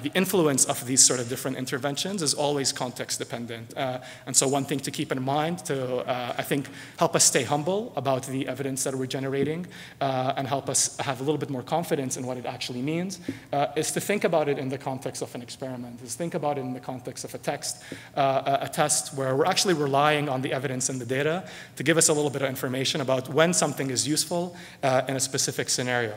A: the influence of these sort of different interventions is always context dependent. And so one thing to keep in mind to, I think, help us stay humble about the evidence that we're generating and help us have a little bit more confidence in what it actually means is to think about it in the context of an experiment, is think about it in the context of a test where we're actually relying on the evidence and the data to give us a little bit of information about when something is useful in a specific scenario.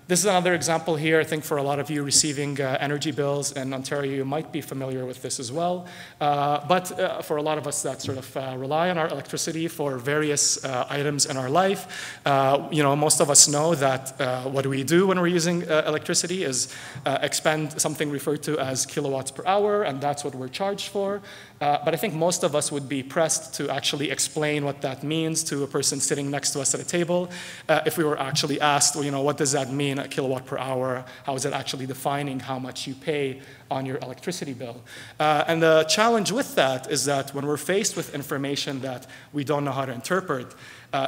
A: This is another example here. I think for a lot of you receiving energy bills in Ontario, you might be familiar with this as well. But for a lot of us that sort of rely on our electricity for various items in our life, most of us know that what we do when we're using electricity is expend something referred to as kilowatts per hour, and that's what we're charged for. But I think most of us would be pressed to actually explain what that means to a person sitting next to us at a table if we were actually asked, well, what does that mean, a kilowatt per hour? How is it actually defining how much you pay on your electricity bill? And the challenge with that is that when we're faced with information that we don't know how to interpret,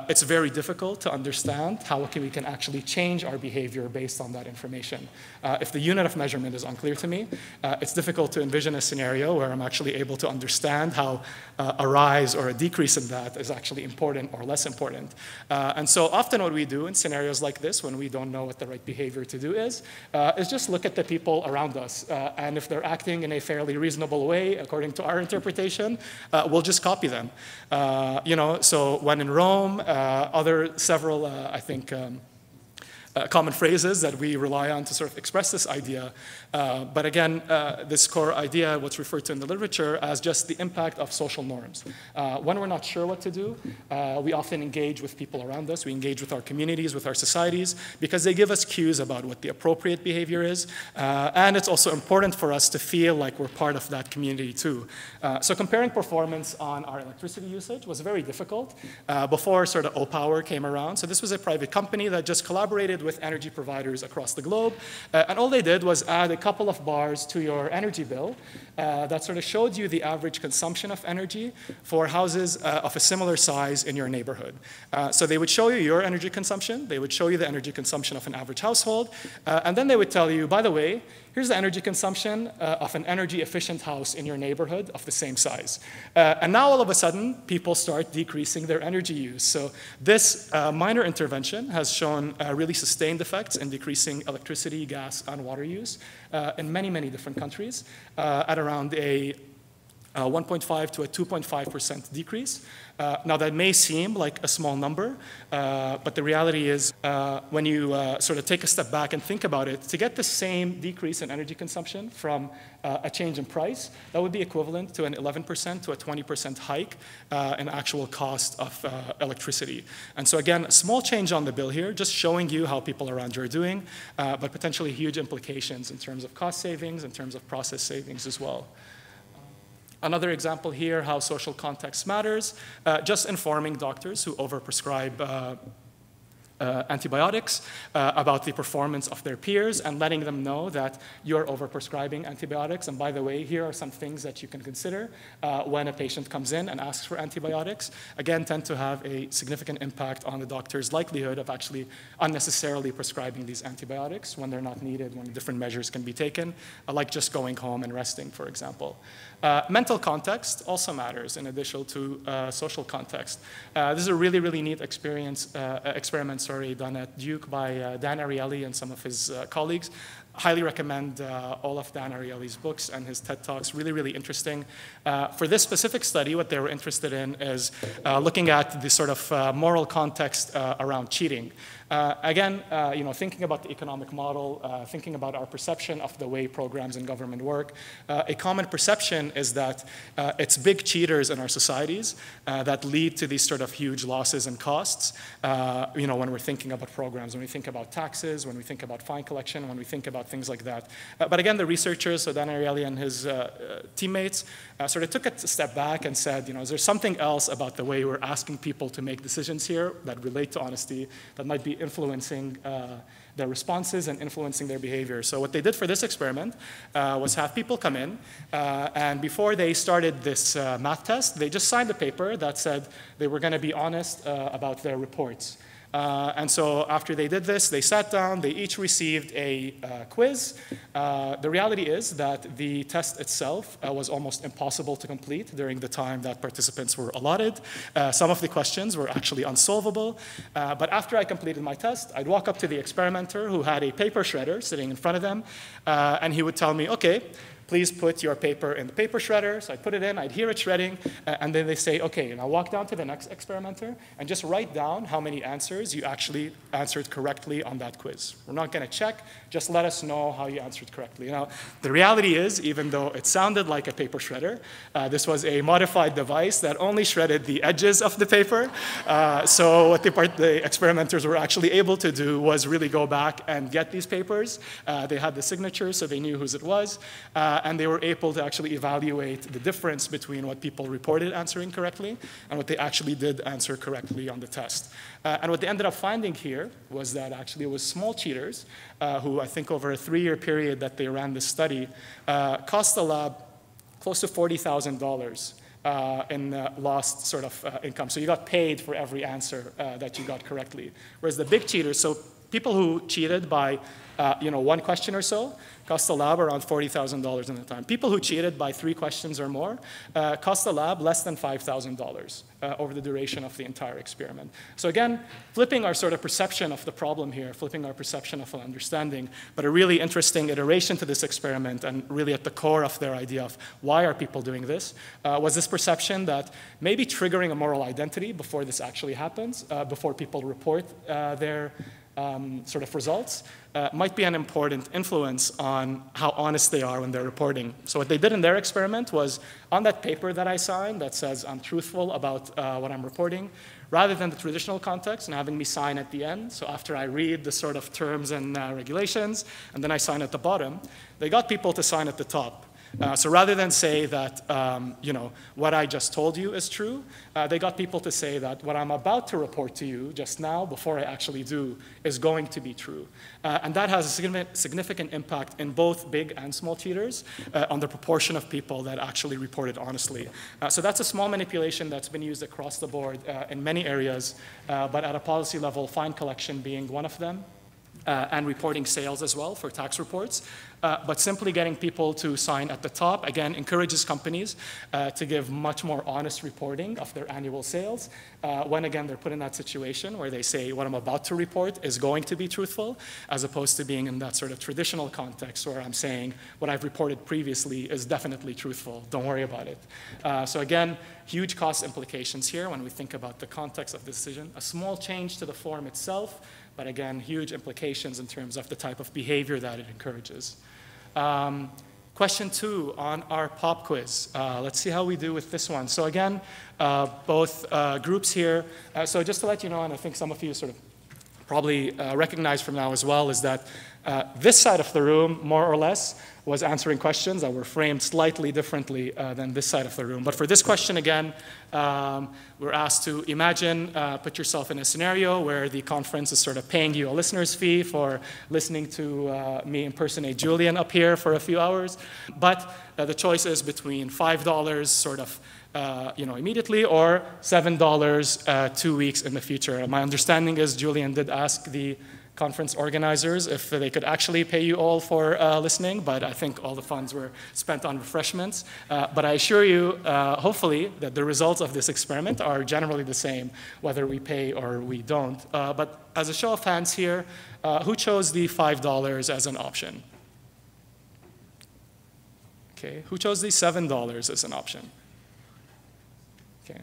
A: it's very difficult to understand how we can actually change our behavior based on that information. If the unit of measurement is unclear to me, it's difficult to envision a scenario where I'm actually able to understand how a rise or a decrease in that is actually important or less important. And so often what we do in scenarios like this, when we don't know what the right behavior to do is just look at the people around us. And if they're acting in a fairly reasonable way, according to our interpretation, we'll just copy them. So when in Rome, several, I think, common phrases that we rely on to sort of express this idea. But again, this core idea, what's referred to in the literature as just the impact of social norms. When we're not sure what to do, we often engage with people around us. We engage with our communities, with our societies, because they give us cues about what the appropriate behavior is. And it's also important for us to feel like we're part of that community too. So comparing performance on our electricity usage was very difficult before sort of O-Power came around. So this was a private company that just collaborated with energy providers across the globe. And all they did was add a couple of bars to your energy bill that sort of showed you the average consumption of energy for houses of a similar size in your neighborhood. So they would show you your energy consumption. They would show you the energy consumption of an average household. And then they would tell you, by the way, here's the energy consumption of an energy efficient house in your neighborhood of the same size. And now all of a sudden, people start decreasing their energy use. So this minor intervention has shown really sustained effects in decreasing electricity, gas, and water use in many, many different countries at around a 1.5 to a 2.5% decrease. Now that may seem like a small number, but the reality is when you sort of take a step back and think about it, to get the same decrease in energy consumption from a change in price, that would be equivalent to an 11% to a 20% hike in actual cost of electricity. And so again, a small change on the bill here, just showing you how people around you are doing, but potentially huge implications in terms of cost savings, in terms of process savings as well. Another example here, how social context matters, just informing doctors who overprescribe antibiotics about the performance of their peers and letting them know that you're overprescribing antibiotics. And by the way, here are some things that you can consider when a patient comes in and asks for antibiotics. Again, tend to have a significant impact on the doctor's likelihood of actually unnecessarily prescribing these antibiotics when they're not needed, when different measures can be taken, like just going home and resting, for example. Mental context also matters in addition to social context. This is a really, really neat experiment done at Duke by Dan Ariely and some of his colleagues. Highly recommend all of Dan Ariely's books and his TED Talks, really, really interesting. For this specific study, what they were interested in is looking at the sort of moral context around cheating. Again, thinking about the economic model, thinking about our perception of the way programs in government work, a common perception is that it's big cheaters in our societies that lead to these sort of huge losses and costs, when we're thinking about programs, when we think about taxes, when we think about fine collection, when we think about things like that. But again, the researchers, so Dan Ariely and his teammates, sort of took a step back and said, is there something else about the way we're asking people to make decisions here that relate to honesty that might be influencing their responses and influencing their behavior? So what they did for this experiment was have people come in, and before they started this math test, they just signed a paper that said they were going to be honest about their reports. And so after they did this, they sat down, they each received a quiz. The reality is that the test itself was almost impossible to complete during the time that participants were allotted. Some of the questions were actually unsolvable. But after I completed my test, I'd walk up to the experimenter who had a paper shredder sitting in front of them, and he would tell me, okay, please put your paper in the paper shredder. So I'd put it in, I'd hear it shredding, and then they say, okay, now walk down to the next experimenter and just write down how many answers you actually answered correctly on that quiz. We're not going to check, just let us know how you answered correctly. Now, the reality is, even though it sounded like a paper shredder, this was a modified device that only shredded the edges of the paper. So what the experimenters were actually able to do was really go back and get these papers. They had the signatures, so they knew whose it was. And they were able to actually evaluate the difference between what people reported answering correctly and what they actually did answer correctly on the test. And what they ended up finding here was that actually it was small cheaters who I think over a 3-year period that they ran this study cost the lab close to $40,000 in lost sort of income. So you got paid for every answer that you got correctly. Whereas the big cheaters, so people who cheated by one question or so, cost the lab around $40,000 in the time. People who cheated by 3 questions or more cost the lab less than $5,000 over the duration of the entire experiment. So again, flipping our sort of perception of the problem here, flipping our perception of understanding, but a really interesting iteration to this experiment and really at the core of their idea of why are people doing this, was this perception that maybe triggering a moral identity before this actually happens, before people report their sort of results, might be an important influence on how honest they are when they're reporting. So what they did in their experiment was on that paper that I signed that says I'm truthful about what I'm reporting, rather than the traditional context and having me sign at the end, so after I read the sort of terms and regulations, and then I sign at the bottom, they got people to sign at the top. So rather than say that, what I just told you is true, they got people to say that what I'm about to report to you just now, before I actually do, is going to be true. And that has a significant impact in both big and small cheaters on the proportion of people that actually reported honestly. So that's a small manipulation that's been used across the board in many areas, but at a policy level, fine collection being one of them. And reporting sales as well for tax reports. But simply getting people to sign at the top, again, encourages companies to give much more honest reporting of their annual sales when, again, they're put in that situation where they say what I'm about to report is going to be truthful, as opposed to being in that sort of traditional context where I'm saying what I've reported previously is definitely truthful, don't worry about it. So again, huge cost implications here when we think about the context of the decision. A small change to the form itself, but again, huge implications in terms of the type of behavior that it encourages. Question 2 on our pop quiz. Let's see how we do with this one. So again, both groups here. So just to let you know, and I think some of you sort of probably recognize from now as well, is that this side of the room, more or less, was answering questions that were framed slightly differently than this side of the room. But for this question, again, we're asked to imagine, put yourself in a scenario where the conference is sort of paying you a listener's fee for listening to me impersonate Julian up here for a few hours. But the choice is between $5 sort of immediately, or $7 2 weeks in the future. My understanding is Julian did ask the conference organizers if they could actually pay you all for listening, but I think all the funds were spent on refreshments. But I assure you, hopefully, that the results of this experiment are generally the same, whether we pay or we don't. But as a show of hands here, who chose the $5 as an option? Okay, who chose the $7 as an option? Okay.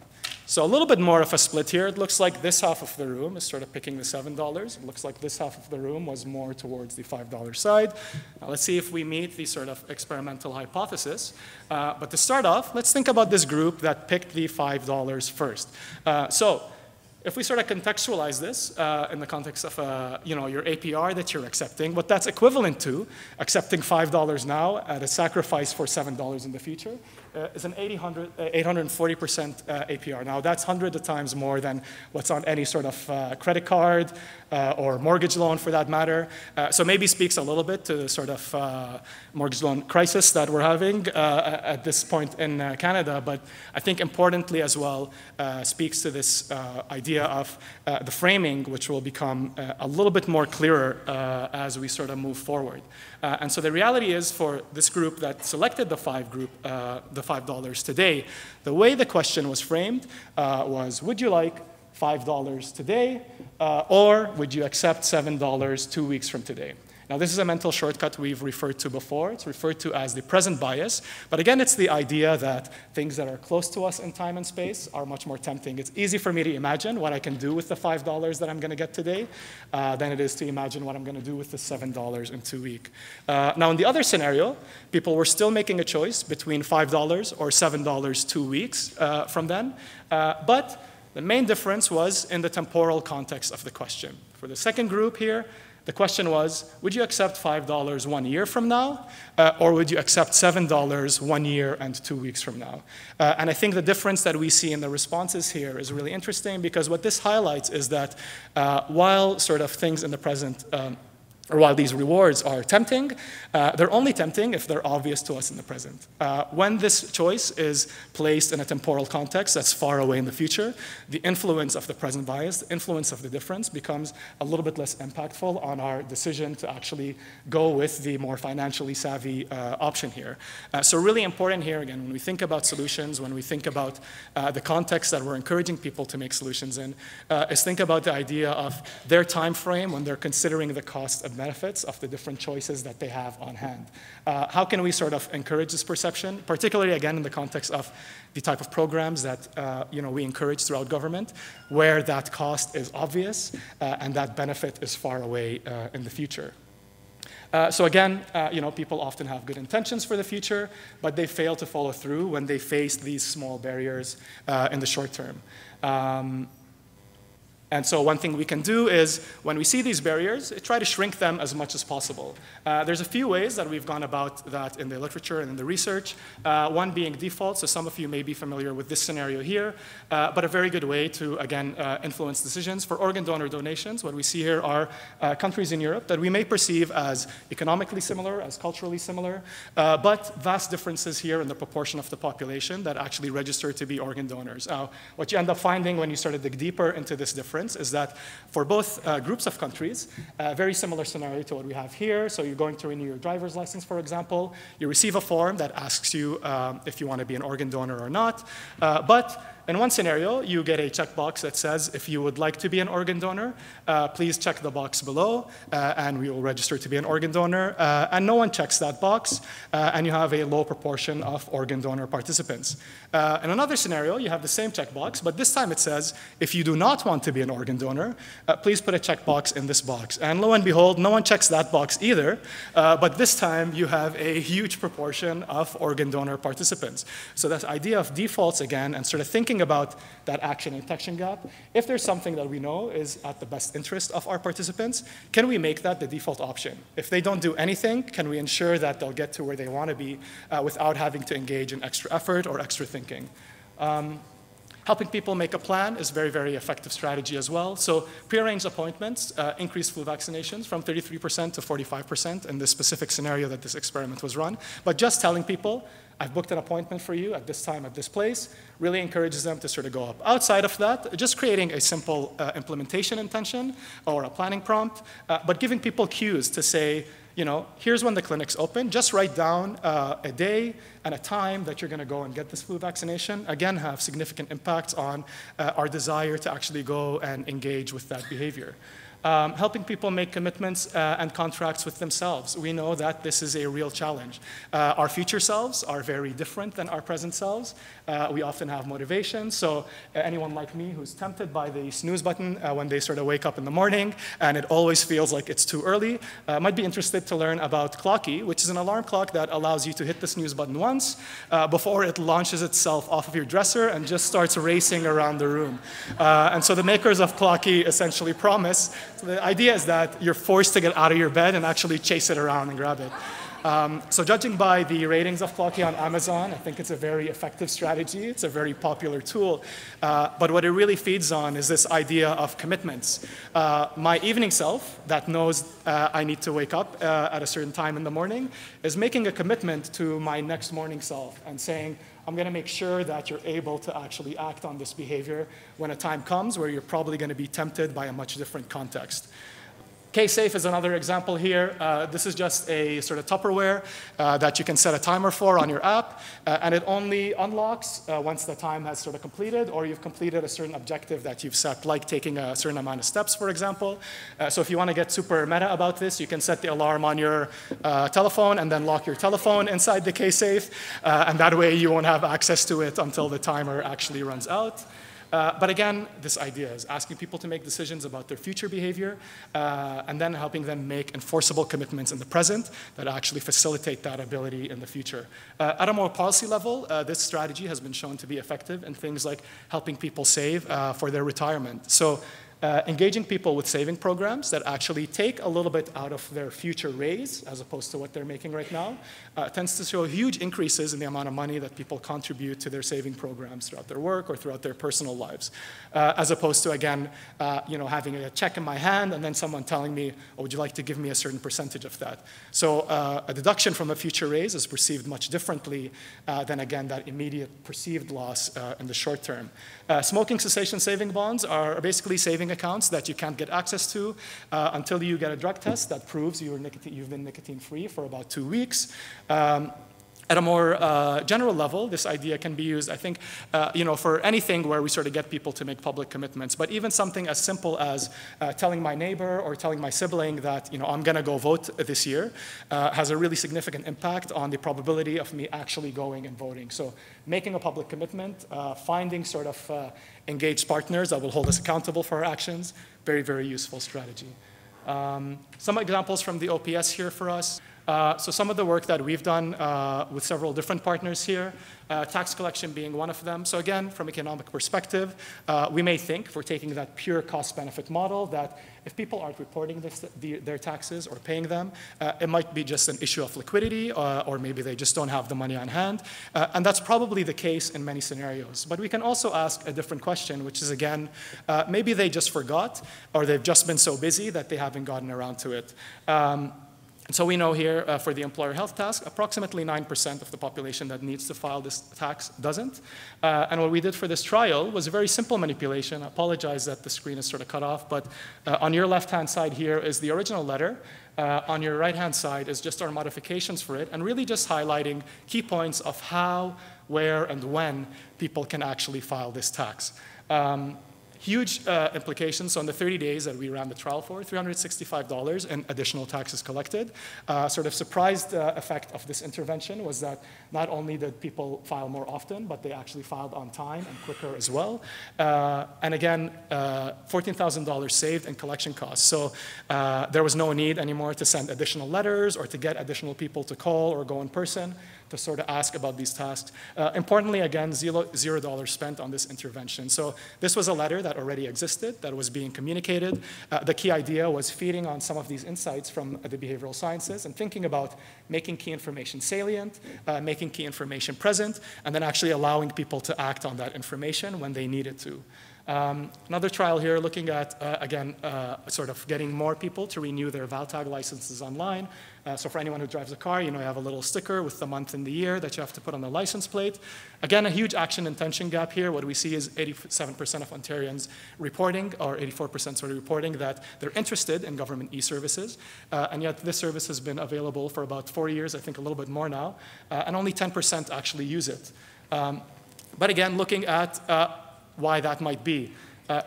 A: So a little bit more of a split here. It looks like this half of the room is sort of picking the $7. It looks like this half of the room was more towards the $5 side. Now let's see if we meet the sort of experimental hypothesis. But to start off, let's think about this group that picked the $5 first. So if we sort of contextualize this in the context of your APR that you're accepting, what that's equivalent to, accepting $5 now at a sacrifice for $7 in the future, is an 840% APR. Now that's hundreds of times more than what's on any sort of credit card or mortgage loan for that matter. So maybe speaks a little bit to the sort of mortgage loan crisis that we're having at this point in Canada, but I think importantly as well speaks to this idea of the framing, which will become a little bit more clearer as we sort of move forward. And so the reality is for this group that selected the $5 today, the way the question was framed was, would you like $5 today, or would you accept $7 2 weeks from today? Now, this is a mental shortcut we've referred to before. It's referred to as the present bias. But again, it's the idea that things that are close to us in time and space are much more tempting. It's easy for me to imagine what I can do with the $5 that I'm going to get today than it is to imagine what I'm going to do with the $7 in 2 weeks. Now, in the other scenario, people were still making a choice between $5 or $7 2 weeks from then. But the main difference was in the temporal context of the question. For the second group here, the question was, would you accept $5 1 year from now, or would you accept $7 1 year and 2 weeks from now? And I think the difference that we see in the responses here is really interesting, because what this highlights is that while sort of things in the present or while these rewards are tempting, they're only tempting if they're obvious to us in the present. When this choice is placed in a temporal context that's far away in the future, the influence of the present bias, the influence of the difference becomes a little bit less impactful on our decision to actually go with the more financially savvy option here. So really important here, again, when we think about solutions, when we think about the context that we're encouraging people to make solutions in, is think about the idea of their time frame when they're considering the cost of benefits of the different choices that they have on hand. How can we sort of encourage this perception, particularly again in the context of the type of programs that we encourage throughout government, where that cost is obvious and that benefit is far away in the future. So again, people often have good intentions for the future, but they fail to follow through when they face these small barriers in the short term. And so one thing we can do is, when we see these barriers, try to shrink them as much as possible. There's a few ways that we've gone about that in the literature and in the research. One being default, so some of you may be familiar with this scenario here, but a very good way to, again, influence decisions. For organ donor donations, what we see here are countries in Europe that we may perceive as economically similar, as culturally similar, but vast differences here in the proportion of the population that actually register to be organ donors. What you end up finding when you start to dig deeper into this difference is that for both groups of countries, very similar scenario to what we have here. So you're going to renew your driver's license, for example. You receive a form that asks you if you want to be an organ donor or not. But in one scenario, you get a checkbox that says, if you would like to be an organ donor, please check the box below, and we will register to be an organ donor. And no one checks that box, and you have a low proportion of organ donor participants. In another scenario, you have the same checkbox, but this time it says, if you do not want to be an organ donor, please put a checkbox in this box. And lo and behold, no one checks that box either, but this time you have a huge proportion of organ donor participants. So that idea of defaults again, and sort of thinking about that action and detection gap. If there's something that we know is at the best interest of our participants, can we make that the default option? If they don't do anything, can we ensure that they'll get to where they want to be without having to engage in extra effort or extra thinking? Helping people make a plan is very, very effective strategy as well. So prearranged appointments increased flu vaccinations from 33% to 45% in this specific scenario that this experiment was run. But just telling people, I've booked an appointment for you at this time at this place, really encourages them to sort of go up. Outside of that, just creating a simple implementation intention or a planning prompt, but giving people cues to say, here's when the clinic's open. Just write down a day and a time that you're going to go and get this flu vaccination. Again, have significant impacts on our desire to actually go and engage with that behavior. Helping people make commitments and contracts with themselves. We know that this is a real challenge. Our future selves are very different than our present selves. We often have motivation. So anyone like me who's tempted by the snooze button when they sort of wake up in the morning and it always feels like it's too early, might be interested to learn about Clocky, which is an alarm clock that allows you to hit the snooze button once before it launches itself off of your dresser and just starts racing around the room. And so the makers of Clocky essentially promise. So the idea is that you're forced to get out of your bed and actually chase it around and grab it. So judging by the ratings of Clocky on Amazon, I think it's a very effective strategy. It's a very popular tool. But what it really feeds on is this idea of commitments. My evening self that knows I need to wake up at a certain time in the morning is making a commitment to my next morning self and saying, I'm going to make sure that you're able to actually act on this behavior when a time comes where you're probably going to be tempted by a much different context. K-Safe is another example here. This is just a sort of Tupperware that you can set a timer for on your app, and it only unlocks once the time has sort of completed or you've completed a certain objective that you've set, like taking a certain amount of steps, for example. So if you want to get super meta about this, you can set the alarm on your telephone and then lock your telephone inside the K-Safe, and that way you won't have access to it until the timer actually runs out. But again, this idea is asking people to make decisions about their future behavior and then helping them make enforceable commitments in the present that actually facilitate that ability in the future. At a more policy level, this strategy has been shown to be effective in things like helping people save for their retirement. So engaging people with saving programs that actually take a little bit out of their future raise as opposed to what they're making right now tends to show huge increases in the amount of money that people contribute to their saving programs throughout their work or throughout their personal lives, as opposed to, again, having a check in my hand and then someone telling me, oh, would you like to give me a certain percentage of that? So a deduction from a future raise is perceived much differently than, again, that immediate perceived loss in the short term. Smoking cessation saving bonds are basically saving accounts that you can't get access to until you get a drug test that proves you've been nicotine-free for about 2 weeks. At a more general level, this idea can be used, I think, for anything where we sort of get people to make public commitments. But even something as simple as telling my neighbor or telling my sibling that, I'm going to go vote this year has a really significant impact on the probability of me actually going and voting. So making a public commitment, finding sort of engaged partners that will hold us accountable for our actions, very, very useful strategy. Some examples from the OPS here for us. So some of the work that we've done with several different partners here, tax collection being one of them. So again, from an economic perspective, we may think, if we're taking that pure cost-benefit model, that if people aren't reporting their taxes or paying them, it might be just an issue of liquidity, or maybe they just don't have the money on hand. And that's probably the case in many scenarios. But we can also ask a different question, which is, again, maybe they just forgot, or they've just been so busy that they haven't gotten around to it. And so we know here for the employer health task, approximately 9% of the population that needs to file this tax doesn't. And what we did for this trial was a very simple manipulation. I apologize that the screen is sort of cut off, but on your left-hand side here is the original letter. On your right-hand side is just our modifications for it, and really just highlighting key points of how, where, and when people can actually file this tax. Huge implications. So in the 30 days that we ran the trial for, $365 in additional taxes collected. Sort of surprised effect of this intervention was that not only did people file more often, but they actually filed on time and quicker as well. And again, $14,000 saved in collection costs. So there was no need anymore to send additional letters or to get additional people to call or go in person to sort of ask about these tasks. Importantly, again, $0 spent on this intervention. So this was a letter that already existed, that was being communicated. The key idea was feeding on some of these insights from the behavioral sciences and thinking about making key information salient, making key information present, and then actually allowing people to act on that information when they needed to. Another trial here looking at, again, sort of getting more people to renew their ValTag licenses online. So for anyone who drives a car, you have a little sticker with the month and the year that you have to put on the license plate. Again, a huge action intention gap here. What we see is 87% of Ontarians reporting, or 84% sort of reporting that they're interested in government e-services. And yet this service has been available for about 4 years, I think a little bit more now, and only 10% actually use it. But again, looking at why that might be.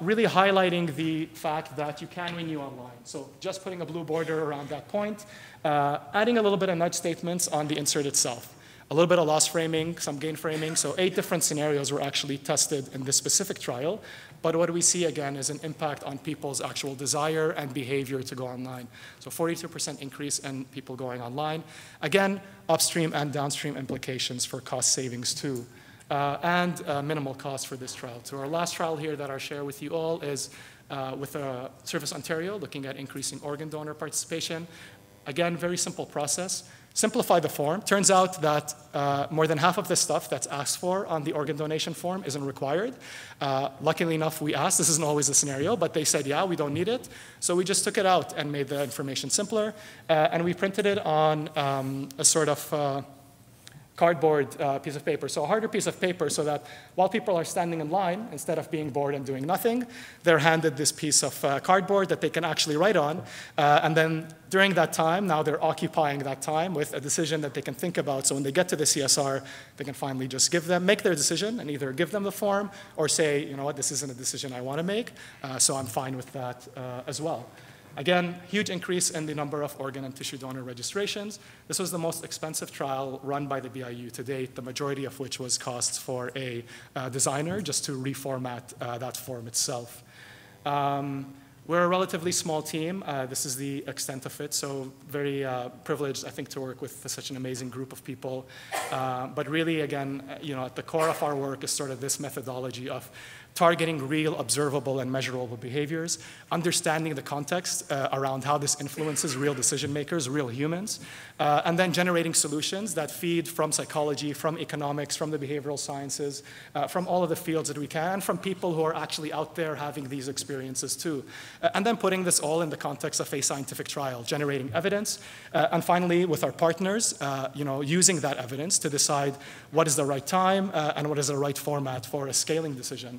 A: really highlighting the fact that you can renew online. So just putting a blue border around that point, adding a little bit of nudge statements on the insert itself. A little bit of loss framing, some gain framing. So 8 different scenarios were actually tested in this specific trial. But what we see, again, is an impact on people's actual desire and behavior to go online. So 42% increase in people going online. Again, upstream and downstream implications for cost savings, too. And minimal cost for this trial. So our last trial here that I'll share with you all is with Service Ontario, looking at increasing organ donor participation. Again, very simple process. Simplify the form. Turns out that more than half of the stuff that's asked for on the organ donation form isn't required. Luckily enough, we asked. This isn't always the scenario, but they said, yeah, we don't need it. So we just took it out and made the information simpler. And we printed it on a sort of cardboard piece of paper, so a harder piece of paper, so that while people are standing in line, instead of being bored and doing nothing, they're handed this piece of cardboard that they can actually write on, and then during that time, now they're occupying that time with a decision that they can think about, so when they get to the CSR, they can finally just make their decision, and either give them the form, or say, you know what, this isn't a decision I want to make, so I'm fine with that as well. Again, huge increase in the number of organ and tissue donor registrations. This was the most expensive trial run by the BIU to date, the majority of which was costs for a designer just to reformat that form itself. We're a relatively small team. This is the extent of it, so very privileged, I think, to work with such an amazing group of people. But really, again, you know, at the core of our work is sort of this methodology of targeting real, observable, and measurable behaviors, understanding the context around how this influences real decision makers, real humans, and then generating solutions that feed from psychology, from economics, from the behavioral sciences, from all of the fields that we can, from people who are actually out there having these experiences too. And then putting this all in the context of a scientific trial, generating evidence, and finally, with our partners, you know, using that evidence to decide what is the right time and what is the right format for a scaling decision.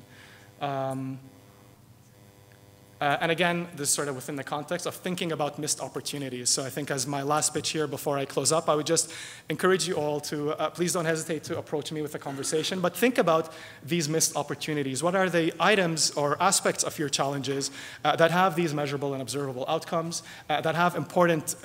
A: And again, this is sort of within the context of thinking about missed opportunities. So I think as my last pitch here before I close up, I would just encourage you all to, please don't hesitate to approach me with a conversation, but think about these missed opportunities. What are the items or aspects of your challenges that have these measurable and observable outcomes, that have important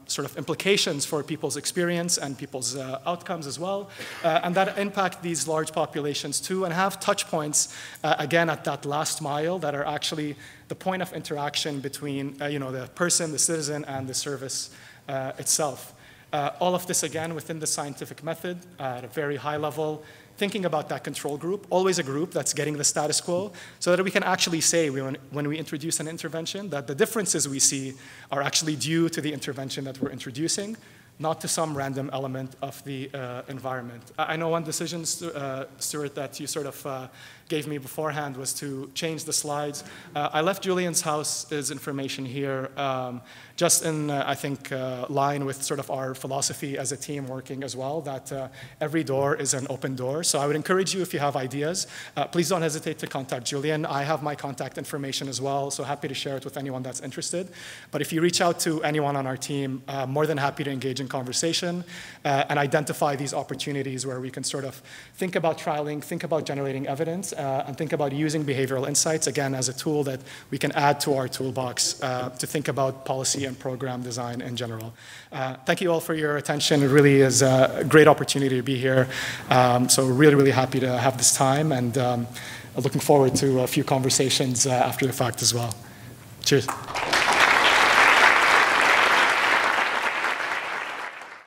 A: sort of implications for people's experience and people's outcomes as well, and that impact these large populations too, and have touch points, again, at that last mile that are actually the point of interaction between you know, the person, the citizen, and the service itself. All of this, again, within the scientific method at a very high level, thinking about that control group, always a group that's getting the status quo, so that we can actually say when we introduce an intervention that the differences we see are actually due to the intervention that we're introducing, not to some random element of the environment. I know one decision, Stuart, that you sort of gave me beforehand was to change the slides. I left Julian's house's information here just in, I think, line with sort of our philosophy as a team working as well, that every door is an open door. So I would encourage you, if you have ideas, please don't hesitate to contact Julian. I have my contact information as well, so happy to share it with anyone that's interested. But if you reach out to anyone on our team, more than happy to engage in conversation and identify these opportunities where we can sort of think about trialing, think about generating evidence, and think about using behavioral insights, again, as a tool that we can add to our toolbox to think about policy and program design in general. Thank you all for your attention. It really is a great opportunity to be here. So really, really happy to have this time, and looking forward to a few conversations after the fact as well. Cheers.